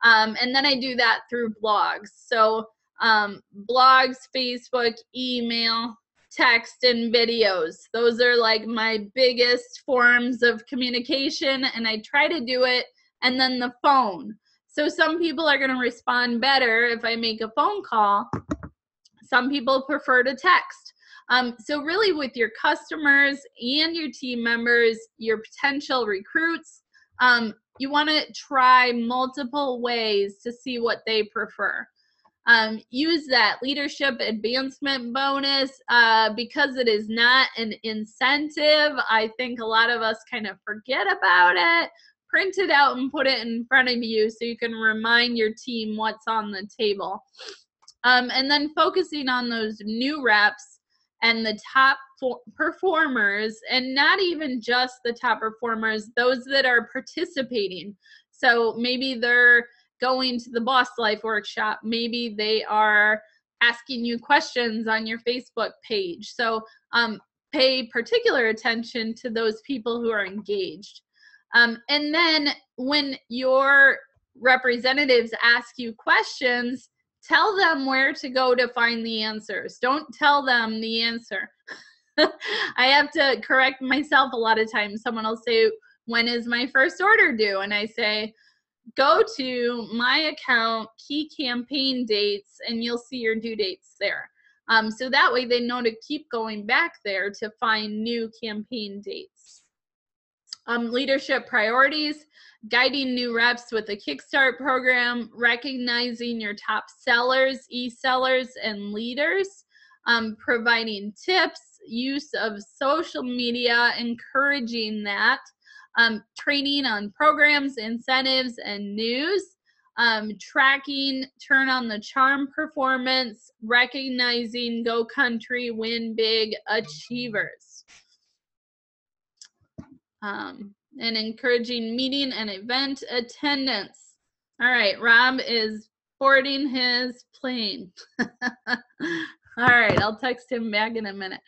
And then I do that through blogs. So blogs, Facebook, email, text, and videos. Those are like my biggest forms of communication, and I try to do it. And then the phone. So some people are going to respond better if I make a phone call. Some people prefer to text. So really with your customers and your team members, your potential recruits, you want to try multiple ways to see what they prefer. Use that leadership advancement bonus because it is not an incentive. I think a lot of us kind of forget about it. Print it out and put it in front of you so you can remind your team what's on the table. And then focusing on those new reps and the top performers, and not even just the top performers, those that are participating. So maybe they're going to the Boss Life workshop. Maybe they are asking you questions on your Facebook page. So pay particular attention to those people who are engaged. And then when your representatives ask you questions, tell them where to go to find the answers. Don't tell them the answer. I have to correct myself a lot of times. Someone will say, when is my first order due? And I say, go to my account, key campaign dates, and you'll see your due dates there. So that way they know to keep going back there to find new campaign dates. Leadership priorities, guiding new reps with a Kickstart program, recognizing your top sellers, e-sellers, and leaders, providing tips, use of social media, encouraging that, training on programs, incentives, and news, tracking turn on the charm performance, recognizing Go Country Win Big achievers, and encouraging meeting and event attendance. All right, Rob is boarding his plane. All right, I'll text him back in a minute.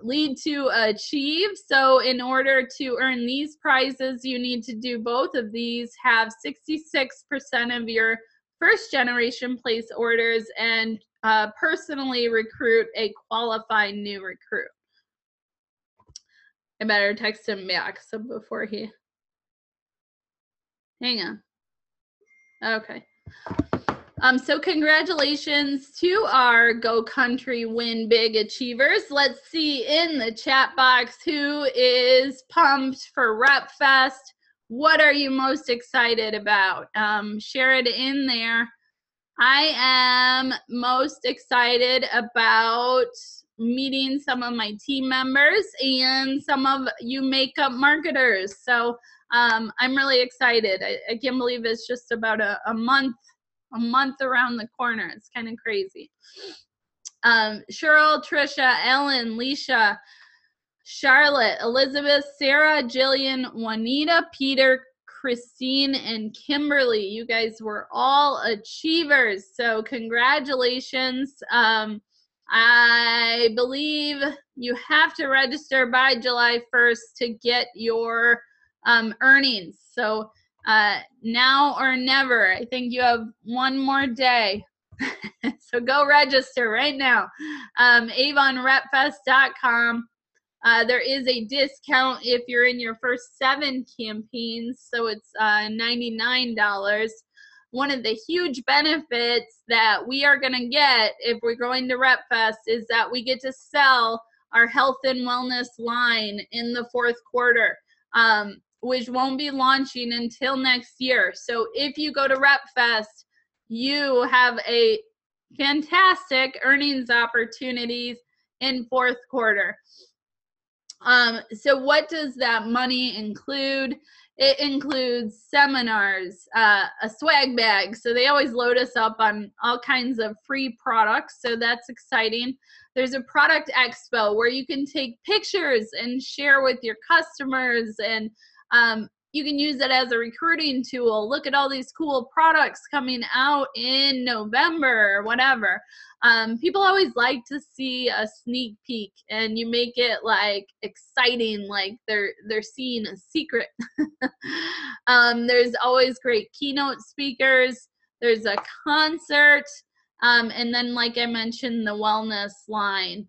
Lead to achieve. So in order to earn these prizes, you need to do both of these, have 66% of your first generation place orders, and personally recruit a qualified new recruit. I better text him back so before he, hang on. Okay. So congratulations to our Go Country Win Big achievers. Let's see in the chat box who is pumped for Rep Fest. What are you most excited about? Share it in there. I am most excited about meeting some of my team members and some of you makeup marketers. So I'm really excited. I can't believe it's just about a month around the corner. It's kind of crazy. Cheryl, Trisha, Ellen, Leisha, Charlotte, Elizabeth, Sarah, Jillian, Juanita, Peter, Christine, and Kimberly. You guys were all achievers. So congratulations. I believe you have to register by July 1st to get your earnings. So now or never. I think you have one more day. So go register right now. AvonRepFest.com. There is a discount if you're in your first 7 campaigns, so it's $99. One of the huge benefits that we are going to get if we're going to RepFest is that we get to sell our health and wellness line in the 4th quarter, which won't be launching until next year. So if you go to RepFest, you have a fantastic earnings opportunities in 4th quarter. So what does that money include? It includes seminars, a swag bag. So they always load us up on all kinds of free products. So that's exciting. There's a product expo where you can take pictures and share with your customers, and you can use it as a recruiting tool. Look at all these cool products coming out in November or whatever. People always like to see a sneak peek, and you make it like exciting, like they're seeing a secret. There's always great keynote speakers. There's a concert, and then, like I mentioned, the wellness line.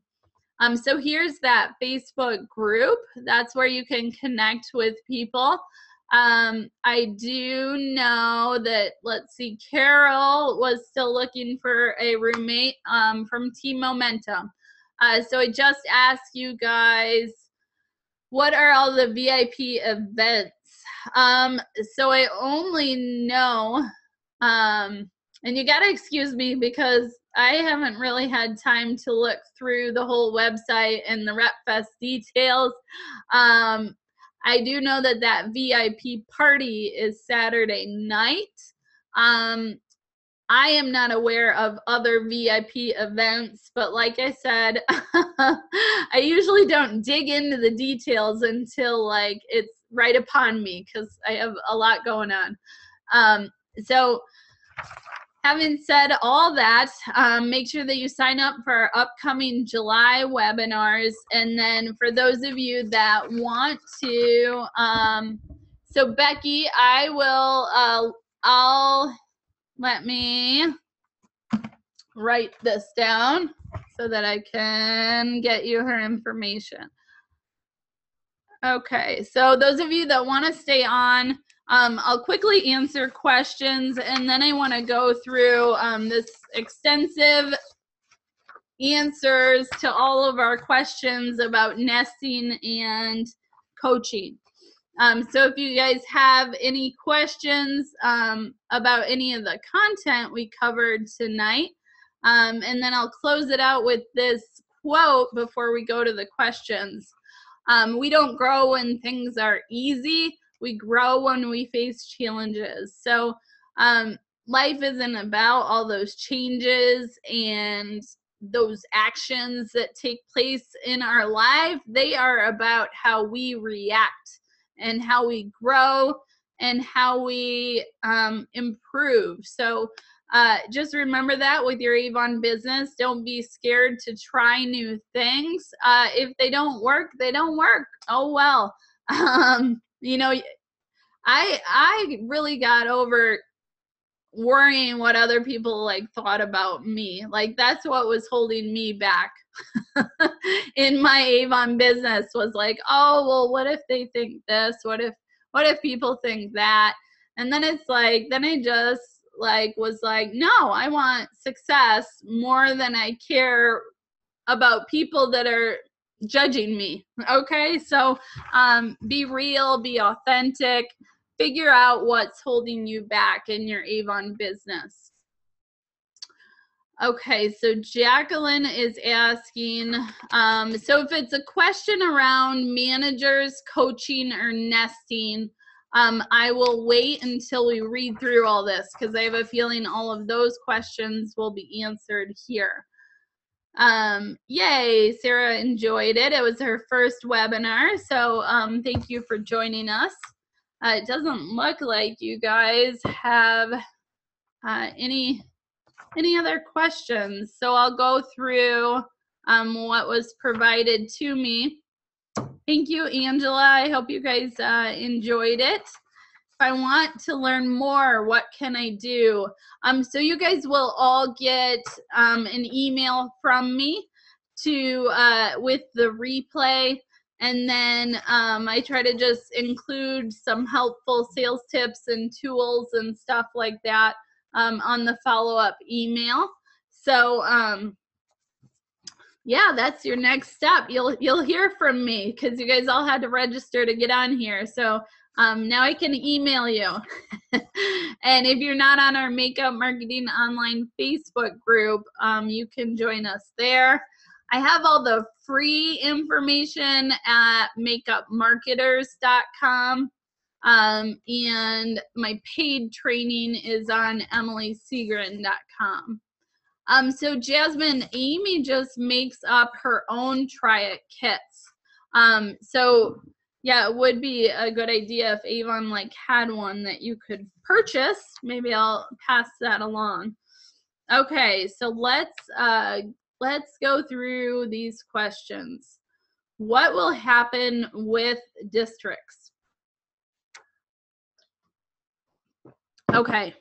So here's that Facebook group. That's where you can connect with people. I do know that, let's see, Carol was still looking for a roommate from Team Momentum. So I just asked you guys, what are all the VIP events? So I only know, and you got to excuse me because I haven't really had time to look through the whole website and the RepFest details. I do know that that VIP party is Saturday night. I am not aware of other VIP events, but like I said, I usually don't dig into the details until like it's right upon me because I have a lot going on. So having said all that, make sure that you sign up for our upcoming July webinars. And then for those of you that want to, so Becky, let me write this down so that I can get you her information. Okay, so those of you that want to stay on, I'll quickly answer questions, and then I want to go through this extensive answers to all of our questions about nesting and coaching. So if you guys have any questions about any of the content we covered tonight, and then I'll close it out with this quote before we go to the questions. We don't grow when things are easy. We grow when we face challenges. So life isn't about all those changes and those actions that take place in our life. They are about how we react and how we grow and how we improve. So just remember that with your Avon business. Don't be scared to try new things. If they don't work, they don't work. Oh well. You know, I really got over worrying what other people like thought about me. Like that's what was holding me back in my Avon business, was like, oh well, what if they think this? What if people think that? And then it's like, then I just like was like, no, I want success more than I care about people that are judging me. Okay, so be real, be authentic, figure out what's holding you back in your Avon business. Okay, so Jacqueline is asking, so if it's a question around managers, coaching, or nesting, I will wait until we read through all this because I have a feeling all of those questions will be answered here. Yay, Sarah enjoyed it. It was her first webinar, so thank you for joining us. It doesn't look like you guys have any other questions, so I'll go through what was provided to me. Thank you, Angela. I hope you guys enjoyed it. If I want to learn more, what can I do? So you guys will all get an email from me to with the replay, and then I try to just include some helpful sales tips and tools and stuff like that on the follow-up email. So yeah, that's your next step. You'll hear from me because you guys all had to register to get on here. So now I can email you. And if you're not on our Makeup Marketing Online Facebook group, you can join us there. I have all the free information at makeupmarketers.com. And my paid training is on emilyseagren.com. So Jasmine, Amy just makes up her own Try It kits. So yeah, it would be a good idea if Avon like had one that you could purchase. Maybe I'll pass that along. Okay, so let's go through these questions. What will happen with districts? Okay,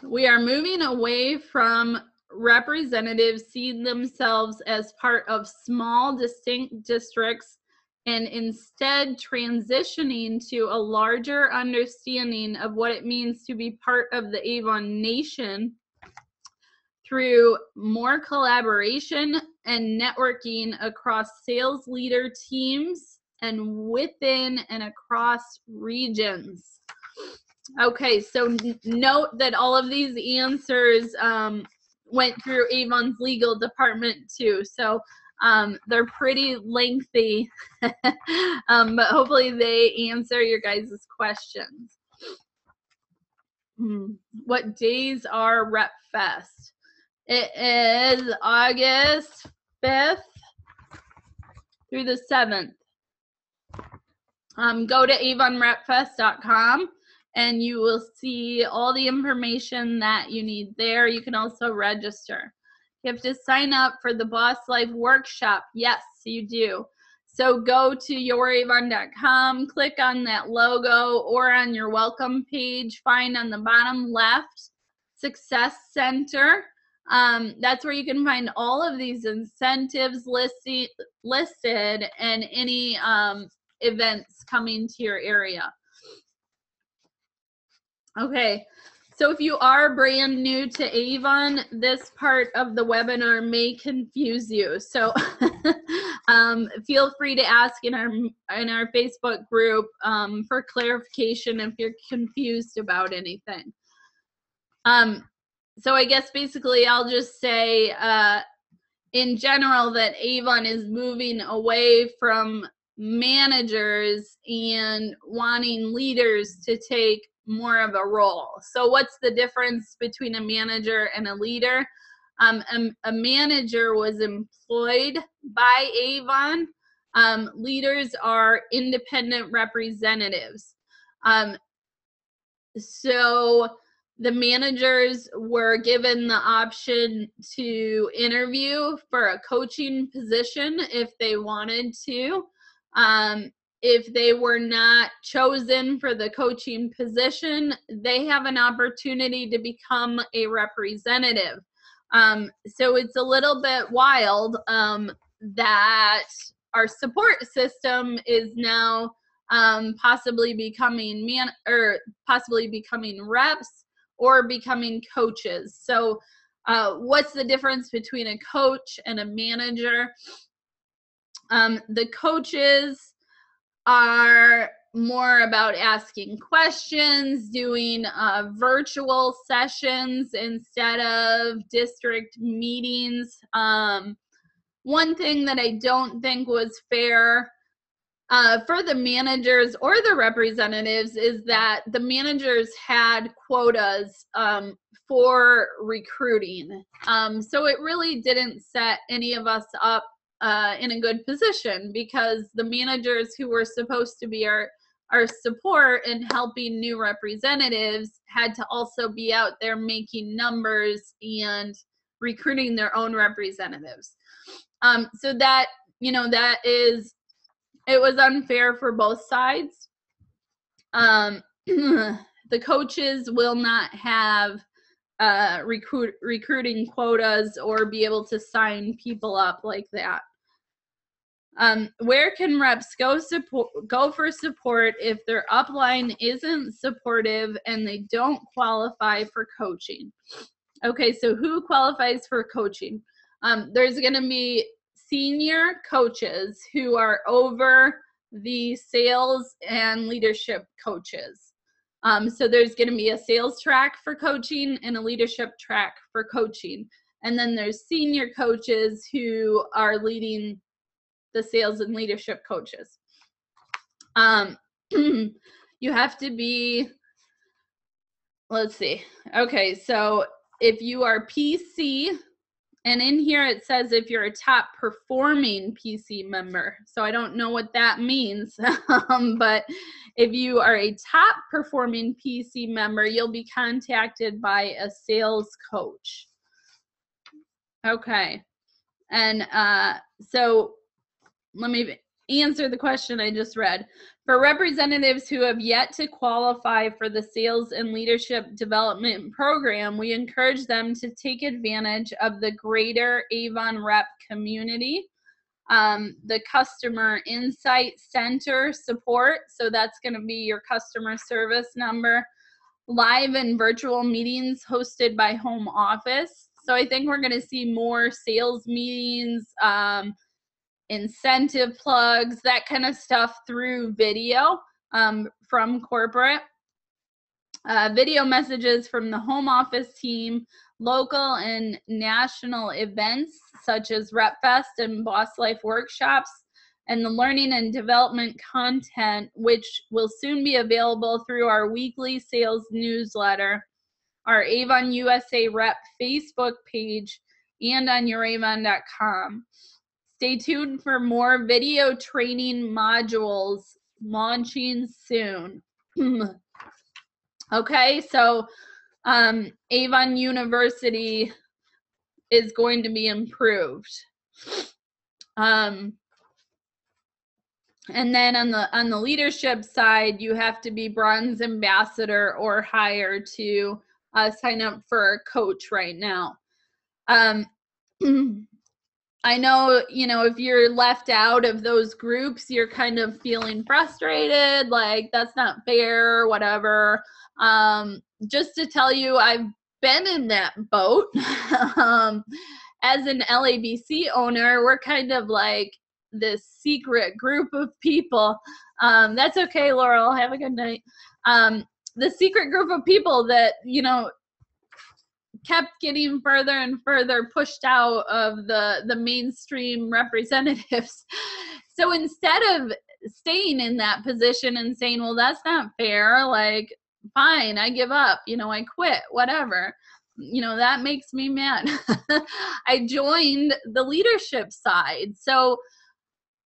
we are moving away from representatives seeing themselves as part of small, distinct districts and instead transitioning to a larger understanding of what it means to be part of the Avon Nation through more collaboration and networking across sales leader teams and within and across regions. Okay, so note that all of these answers went through Avon's legal department too, so they're pretty lengthy, but hopefully they answer your guys' questions. What days are Rep Fest? It is August 5th through the 7th. Go to avonrepfest.com and you will see all the information that you need there. You can also register. You have to sign up for the Boss Life Workshop. Yes, you do. So go to youravon.com, click on that logo or on your welcome page, find on the bottom left, Success Center. That's where you can find all of these incentives listed and any events coming to your area. Okay, so if you are brand new to Avon, this part of the webinar may confuse you. So feel free to ask in our Facebook group for clarification if you're confused about anything. So I guess basically I'll just say in general that Avon is moving away from managers and wanting leaders to take more of a role. So what's the difference between a manager and a leader? A manager was employed by Avon. Leaders are independent representatives. So the managers were given the option to interview for a coaching position if they wanted to. If they were not chosen for the coaching position, they have an opportunity to become a representative. So it's a little bit wild that our support system is now possibly becoming reps or becoming coaches. So what's the difference between a coach and a manager? The coaches are more about asking questions, doing virtual sessions instead of district meetings. One thing that I don't think was fair for the managers or the representatives is that the managers had quotas for recruiting. So it really didn't set any of us up in a good position, because the managers who were supposed to be our support and helping new representatives had to also be out there making numbers and recruiting their own representatives. So that, it was unfair for both sides. The coaches will not have recruiting quotas or be able to sign people up like that. Where can reps go for support if their upline isn't supportive and they don't qualify for coaching? Okay, so who qualifies for coaching? There's going to be senior coaches who are over the sales and leadership coaches. So there's going to be a sales track for coaching and a leadership track for coaching. And then there's senior coaches who are leading the sales and leadership coaches. You have to be, let's see. Okay, so if you are PC, and in here it says if you're a top performing PC member. So I don't know what that means, but if you are a top performing PC member, you'll be contacted by a sales coach. Okay, and so let me answer the question I just read. For representatives who have yet to qualify for the Sales and Leadership Development Program, we encourage them to take advantage of the greater Avon rep community, the Customer Insight Center support, so that's going to be your customer service number, live and virtual meetings hosted by home office. So I think we're going to see more sales meetings, incentive plugs, that kind of stuff through video from corporate. Video messages from the home office team, local and national events such as RepFest and Boss Life workshops, and the learning and development content, which will soon be available through our weekly sales newsletter, our Avon USA Rep Facebook page, and on youravon.com. Stay tuned for more video training modules launching soon. Okay, so Avon University is going to be improved. And then on the leadership side, you have to be bronze ambassador or higher to sign up for a coach right now. I know, if you're left out of those groups, you're kind of feeling frustrated, like that's not fair, whatever. Just to tell you, I've been in that boat. As an LABC owner, we're kind of like this secret group of people. That's okay, Laurel. Have a good night. The secret group of people that, kept getting further and further pushed out of the mainstream representatives. So instead of staying in that position and saying, well, that's not fair. Like, fine, I give up, I quit, whatever. That makes me mad. I joined the leadership side. So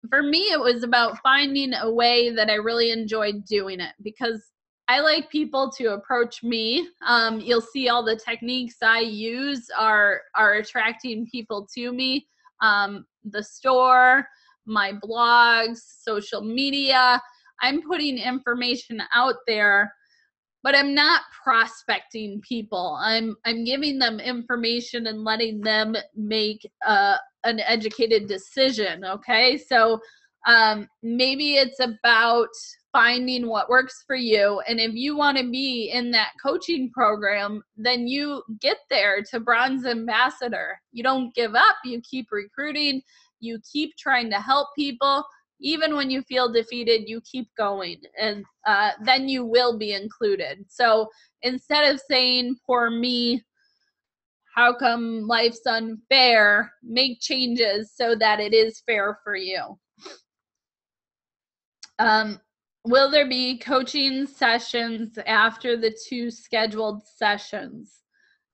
for me, it was about finding a way that I really enjoyed doing it, because I like people to approach me. You'll see all the techniques I use are attracting people to me. The store, my blogs, social media. I'm putting information out there, but I'm not prospecting people. I'm giving them information and letting them make an educated decision. Okay, so maybe it's about finding what works for you, and if you want to be in that coaching program, then you get there to bronze ambassador. You don't give up. You keep recruiting. You keep trying to help people. Even when you feel defeated, you keep going, and then you will be included. So instead of saying, poor me, how come life's unfair, make changes so that it is fair for you. Will there be coaching sessions after the 2 scheduled sessions?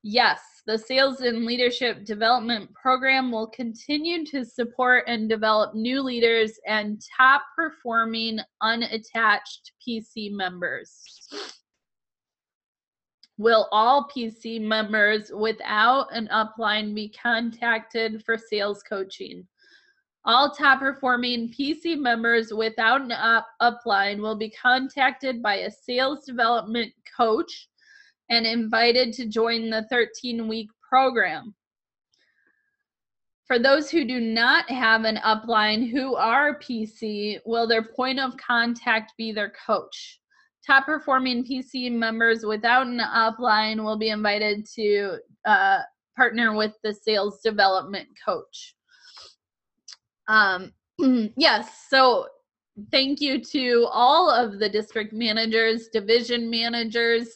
Yes, the Sales and Leadership Development Program will continue to support and develop new leaders and top-performing unattached PC members. Will all PC members without an upline be contacted for sales coaching? All top-performing PC members without an upline will be contacted by a sales development coach and invited to join the 13-week program. For those who do not have an upline who are PC, will their point of contact be their coach? Top-performing PC members without an upline will be invited to partner with the sales development coach. Yes, so thank you to all of the district managers, division managers.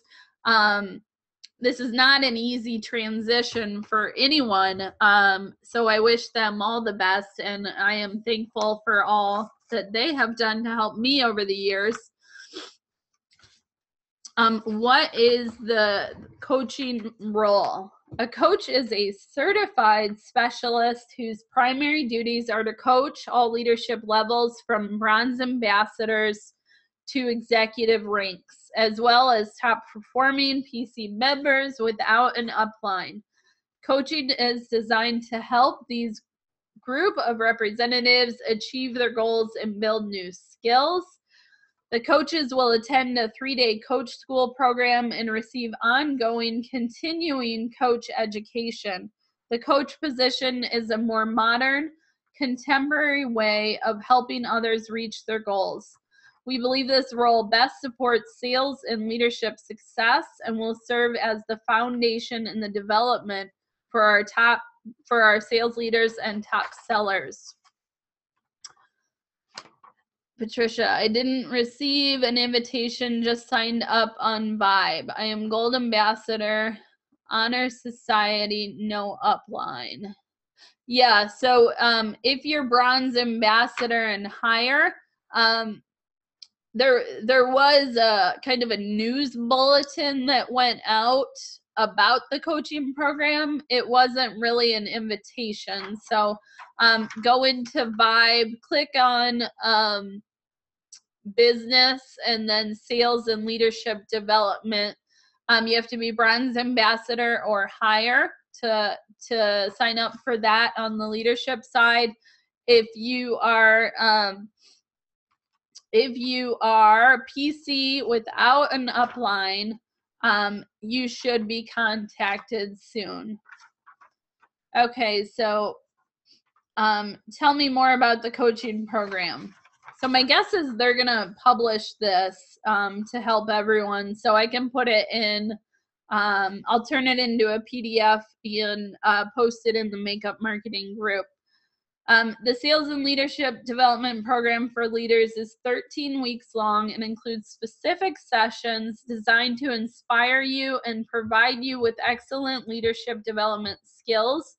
This is not an easy transition for anyone, so I wish them all the best, and I am thankful for all that they have done to help me over the years. What is the coaching role? A coach is a certified specialist whose primary duties are to coach all leadership levels from bronze ambassadors to executive ranks, as well as top-performing PC members without an upline. Coaching is designed to help these group of representatives achieve their goals and build new skills. The coaches will attend a 3-day coach school program and receive ongoing, continuing coach education. The coach position is a more modern, contemporary way of helping others reach their goals. We believe this role best supports sales and leadership success and will serve as the foundation in the development for our sales leaders and top sellers. Patricia, I didn't receive an invitation, just signed up on Vibe. I am Gold Ambassador, Honor Society, no upline. Yeah, so if you're Bronze Ambassador and higher, there was a kind of a news bulletin that went out about the coaching program. It wasn't really an invitation. So go into Vibe, click on business, and then sales and leadership development. You have to be Bronze Ambassador or higher to sign up for that on the leadership side. If you are PC without an upline, you should be contacted soon. Okay, so tell me more about the coaching program. So my guess is they're going to publish this to help everyone. So I can put it in, I'll turn it into a PDF and post it in the Makeup Marketing group. The Sales and Leadership Development Program for Leaders is 13 weeks long and includes specific sessions designed to inspire you and provide you with excellent leadership development skills.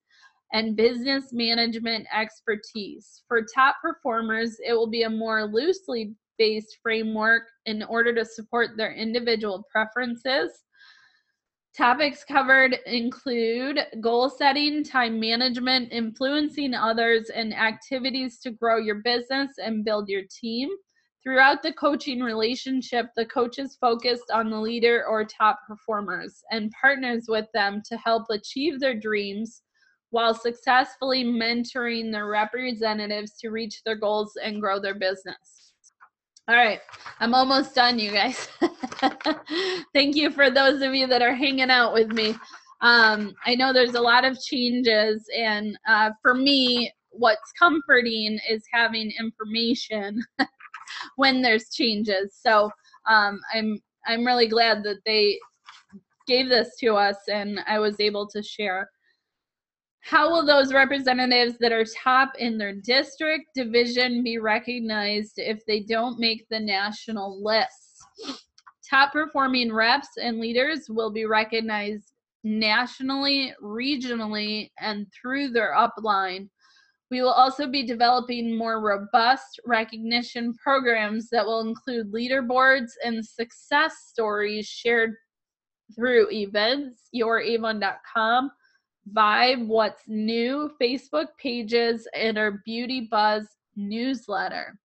and business management expertise. For top performers, it will be a more loosely based framework in order to support their individual preferences. Topics covered include goal setting, time management, influencing others, and activities to grow your business and build your team. Throughout the coaching relationship, the coach is focused on the leader or top performers and partners with them to help achieve their dreams while successfully mentoring their representatives to reach their goals and grow their business. All right, I'm almost done, you guys. Thank you for those of you that are hanging out with me. I know there's a lot of changes, and for me, what's comforting is having information when there's changes. So I'm really glad that they gave this to us, and I was able to share. How will those representatives that are top in their district division be recognized if they don't make the national lists? Top performing reps and leaders will be recognized nationally, regionally, and through their upline. We will also be developing more robust recognition programs that will include leaderboards and success stories shared through events, youravon.com, Vibe, What's New, Facebook pages, and our BEAUTYBOSS newsletter.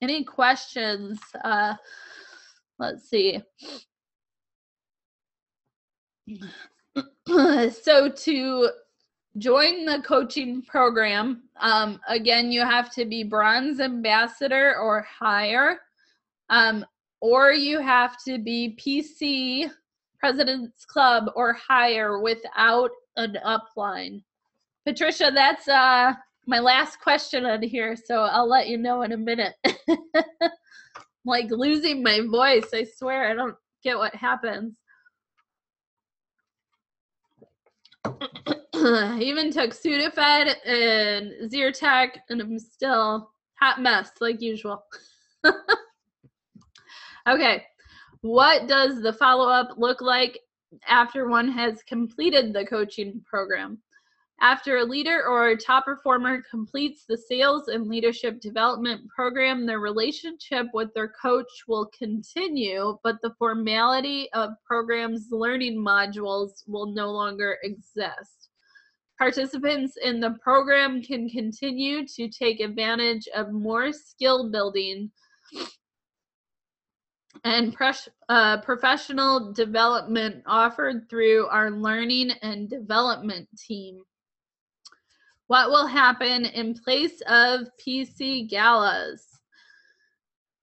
Any questions? Let's see. So to join the coaching program, again, you have to be bronze ambassador or higher, or you have to be PC President's Club or higher without an upline. Patricia, that's my last question on here, so I'll let you know in a minute. I'm like losing my voice, I swear. I don't get what happens. I even took Sudafed and Zyrtec, and I'm still hot mess like usual. Okay, what does the follow-up look like after one has completed the coaching program? After a leader or a top performer completes the sales and leadership development program, their relationship with their coach will continue, but the formality of program's learning modules will no longer exist. Participants in the program can continue to take advantage of more skill building and professional development offered through our learning and development team. What will happen in place of PC galas?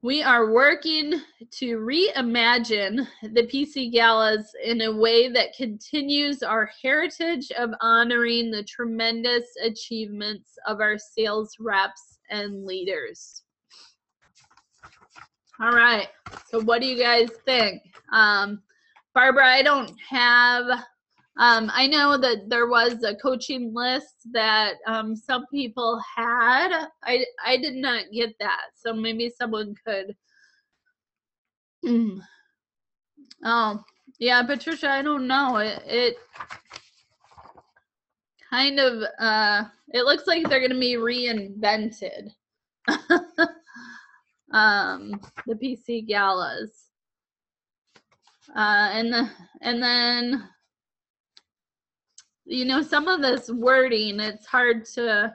We are working to reimagine the PC galas in a way that continues our heritage of honoring the tremendous achievements of our sales reps and leaders. All right, so what do you guys think? Barbara, I don't have, I know that there was a coaching list that some people had. I did not get that, so maybe someone could. Oh, yeah, Patricia, I don't know. It kind of, it looks like they're going to be reinvented. The PC galas. And then, you know, some of this wording, it's hard to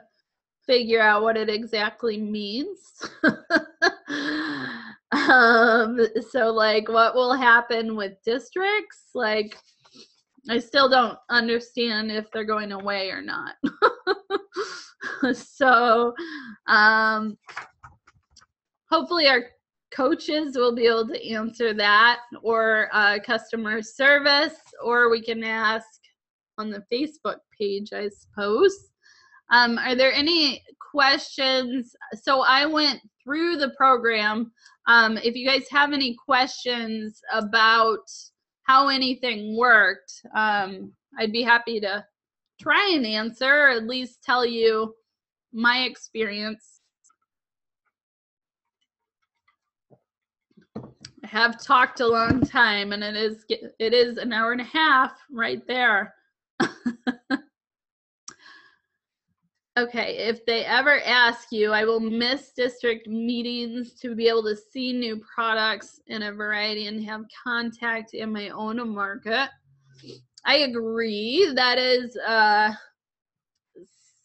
figure out what it exactly means. So like what will happen with districts? Like, I still don't understand if they're going away or not. So, hopefully our coaches will be able to answer that, or customer service, or we can ask on the Facebook page, I suppose. Are there any questions? So I went through the program. If you guys have any questions about how anything worked, I'd be happy to try and answer, or at least tell you my experience. I have talked a long time, and it is an hour and a half right there. Okay, if they ever ask you, I will miss district meetings to be able to see new products in a variety and have contact in my own market. I agree. That is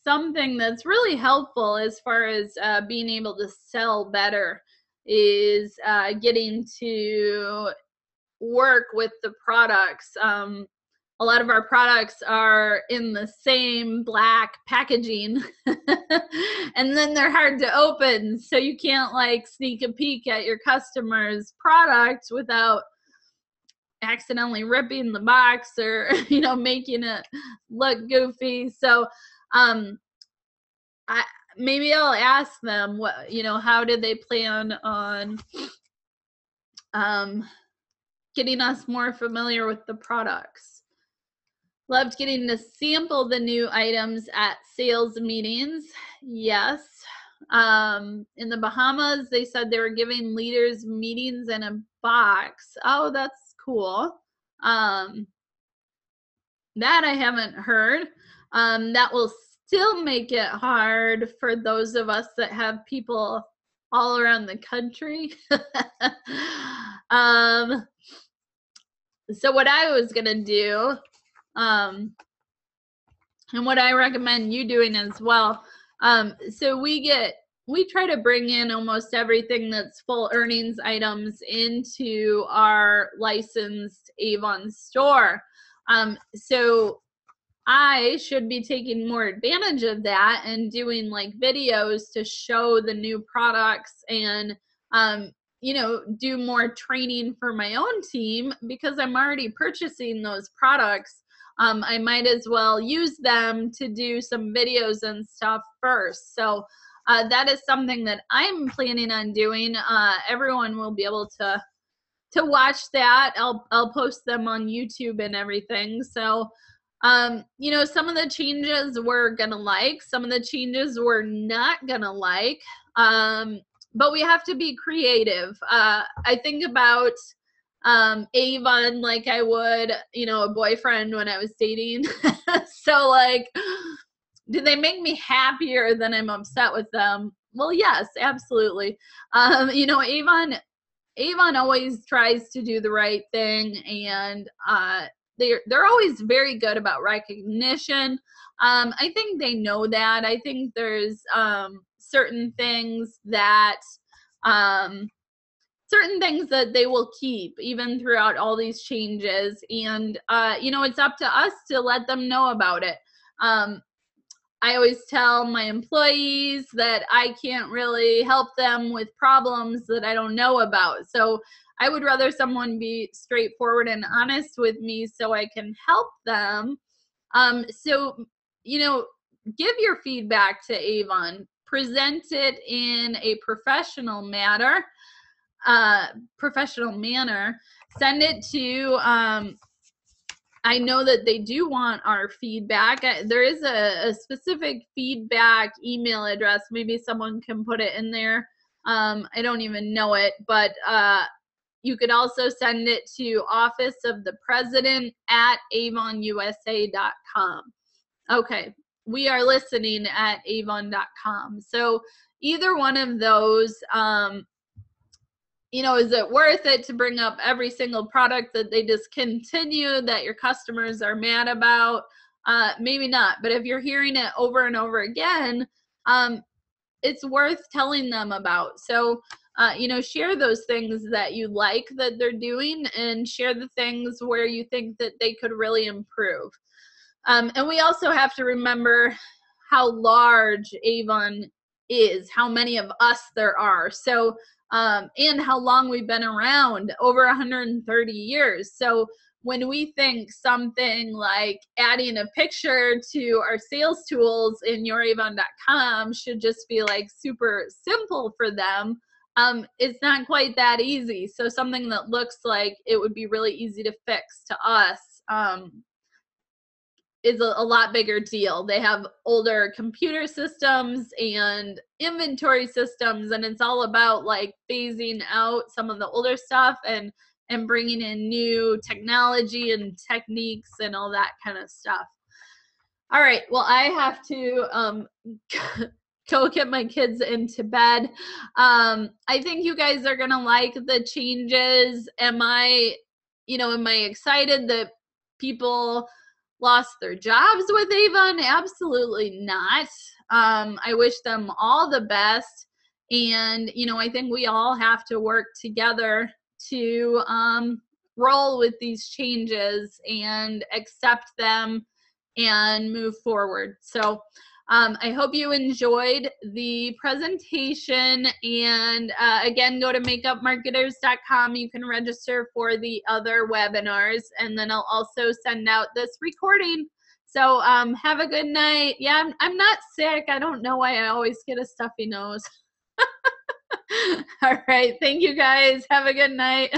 something that's really helpful as far as being able to sell better, is getting to work with the products. A lot of our products are in the same black packaging and then they're hard to open, so you can't like sneak a peek at your customer's product without accidentally ripping the box or making it look goofy. So maybe I'll ask them how did they plan on getting us more familiar with the products. Loved getting to sample the new items at sales meetings. Yes. In the Bahamas, they said they were giving leaders meetings in a box. Oh, that's cool. That I haven't heard. That will still make it hard for those of us that have people all around the country. So what I was going to do, and what I recommend you doing as well. So we try to bring in almost everything that's full earnings items into our licensed Avon store. So I should be taking more advantage of that and doing like videos to show the new products and, do more training for my own team, because I'm already purchasing those products. I might as well use them to do some videos and stuff first. So that is something that I'm planning on doing. Everyone will be able to watch that. I'll post them on YouTube and everything. So some of the changes we're gonna like, some of the changes we're not gonna like. But we have to be creative. I think about Avon like I would, a boyfriend when I was dating. So like, do they make me happier than I'm upset with them? Well, yes, absolutely. Avon always tries to do the right thing, and they're always very good about recognition. I think they know that. I think there's certain things that they will keep even throughout all these changes, and it's up to us to let them know about it. I always tell my employees that I can't really help them with problems that I don't know about. So I would rather someone be straightforward and honest with me so I can help them. So give your feedback to Avon. Present it in a professional manner. Send it to I know that they do want our feedback. There is a specific feedback email address. Maybe someone can put it in there. I don't even know it, but you could also send it to Office of the President at avonusa.com. Okay, we are listening at avon.com. So either one of those, is it worth it to bring up every single product that they discontinue that your customers are mad about? Maybe not. But if you're hearing it over and over again, it's worth telling them about. So, share those things that you like that they're doing, and share the things where you think that they could really improve. And we also have to remember how large Avon is, how many of us there are. So, and how long we've been around, over 130 years. So when we think something like adding a picture to our sales tools in youravon.com should just be like super simple for them, it's not quite that easy. So something that looks like it would be really easy to fix to us is a lot bigger deal. They have older computer systems and inventory systems, and it's all about like phasing out some of the older stuff and bringing in new technology and techniques and all that kind of stuff. All right. Well, I have to go get my kids into bed. I think you guys are gonna like the changes. Am I excited that people lost their jobs with Avon? Absolutely not. I wish them all the best. And, I think we all have to work together to roll with these changes and accept them and move forward. So I hope you enjoyed the presentation. And again, go to makeupmarketers.com. You can register for the other webinars. And then I'll also send out this recording. So have a good night. Yeah, I'm not sick. I don't know why I always get a stuffy nose. All right. Thank you, guys. Have a good night.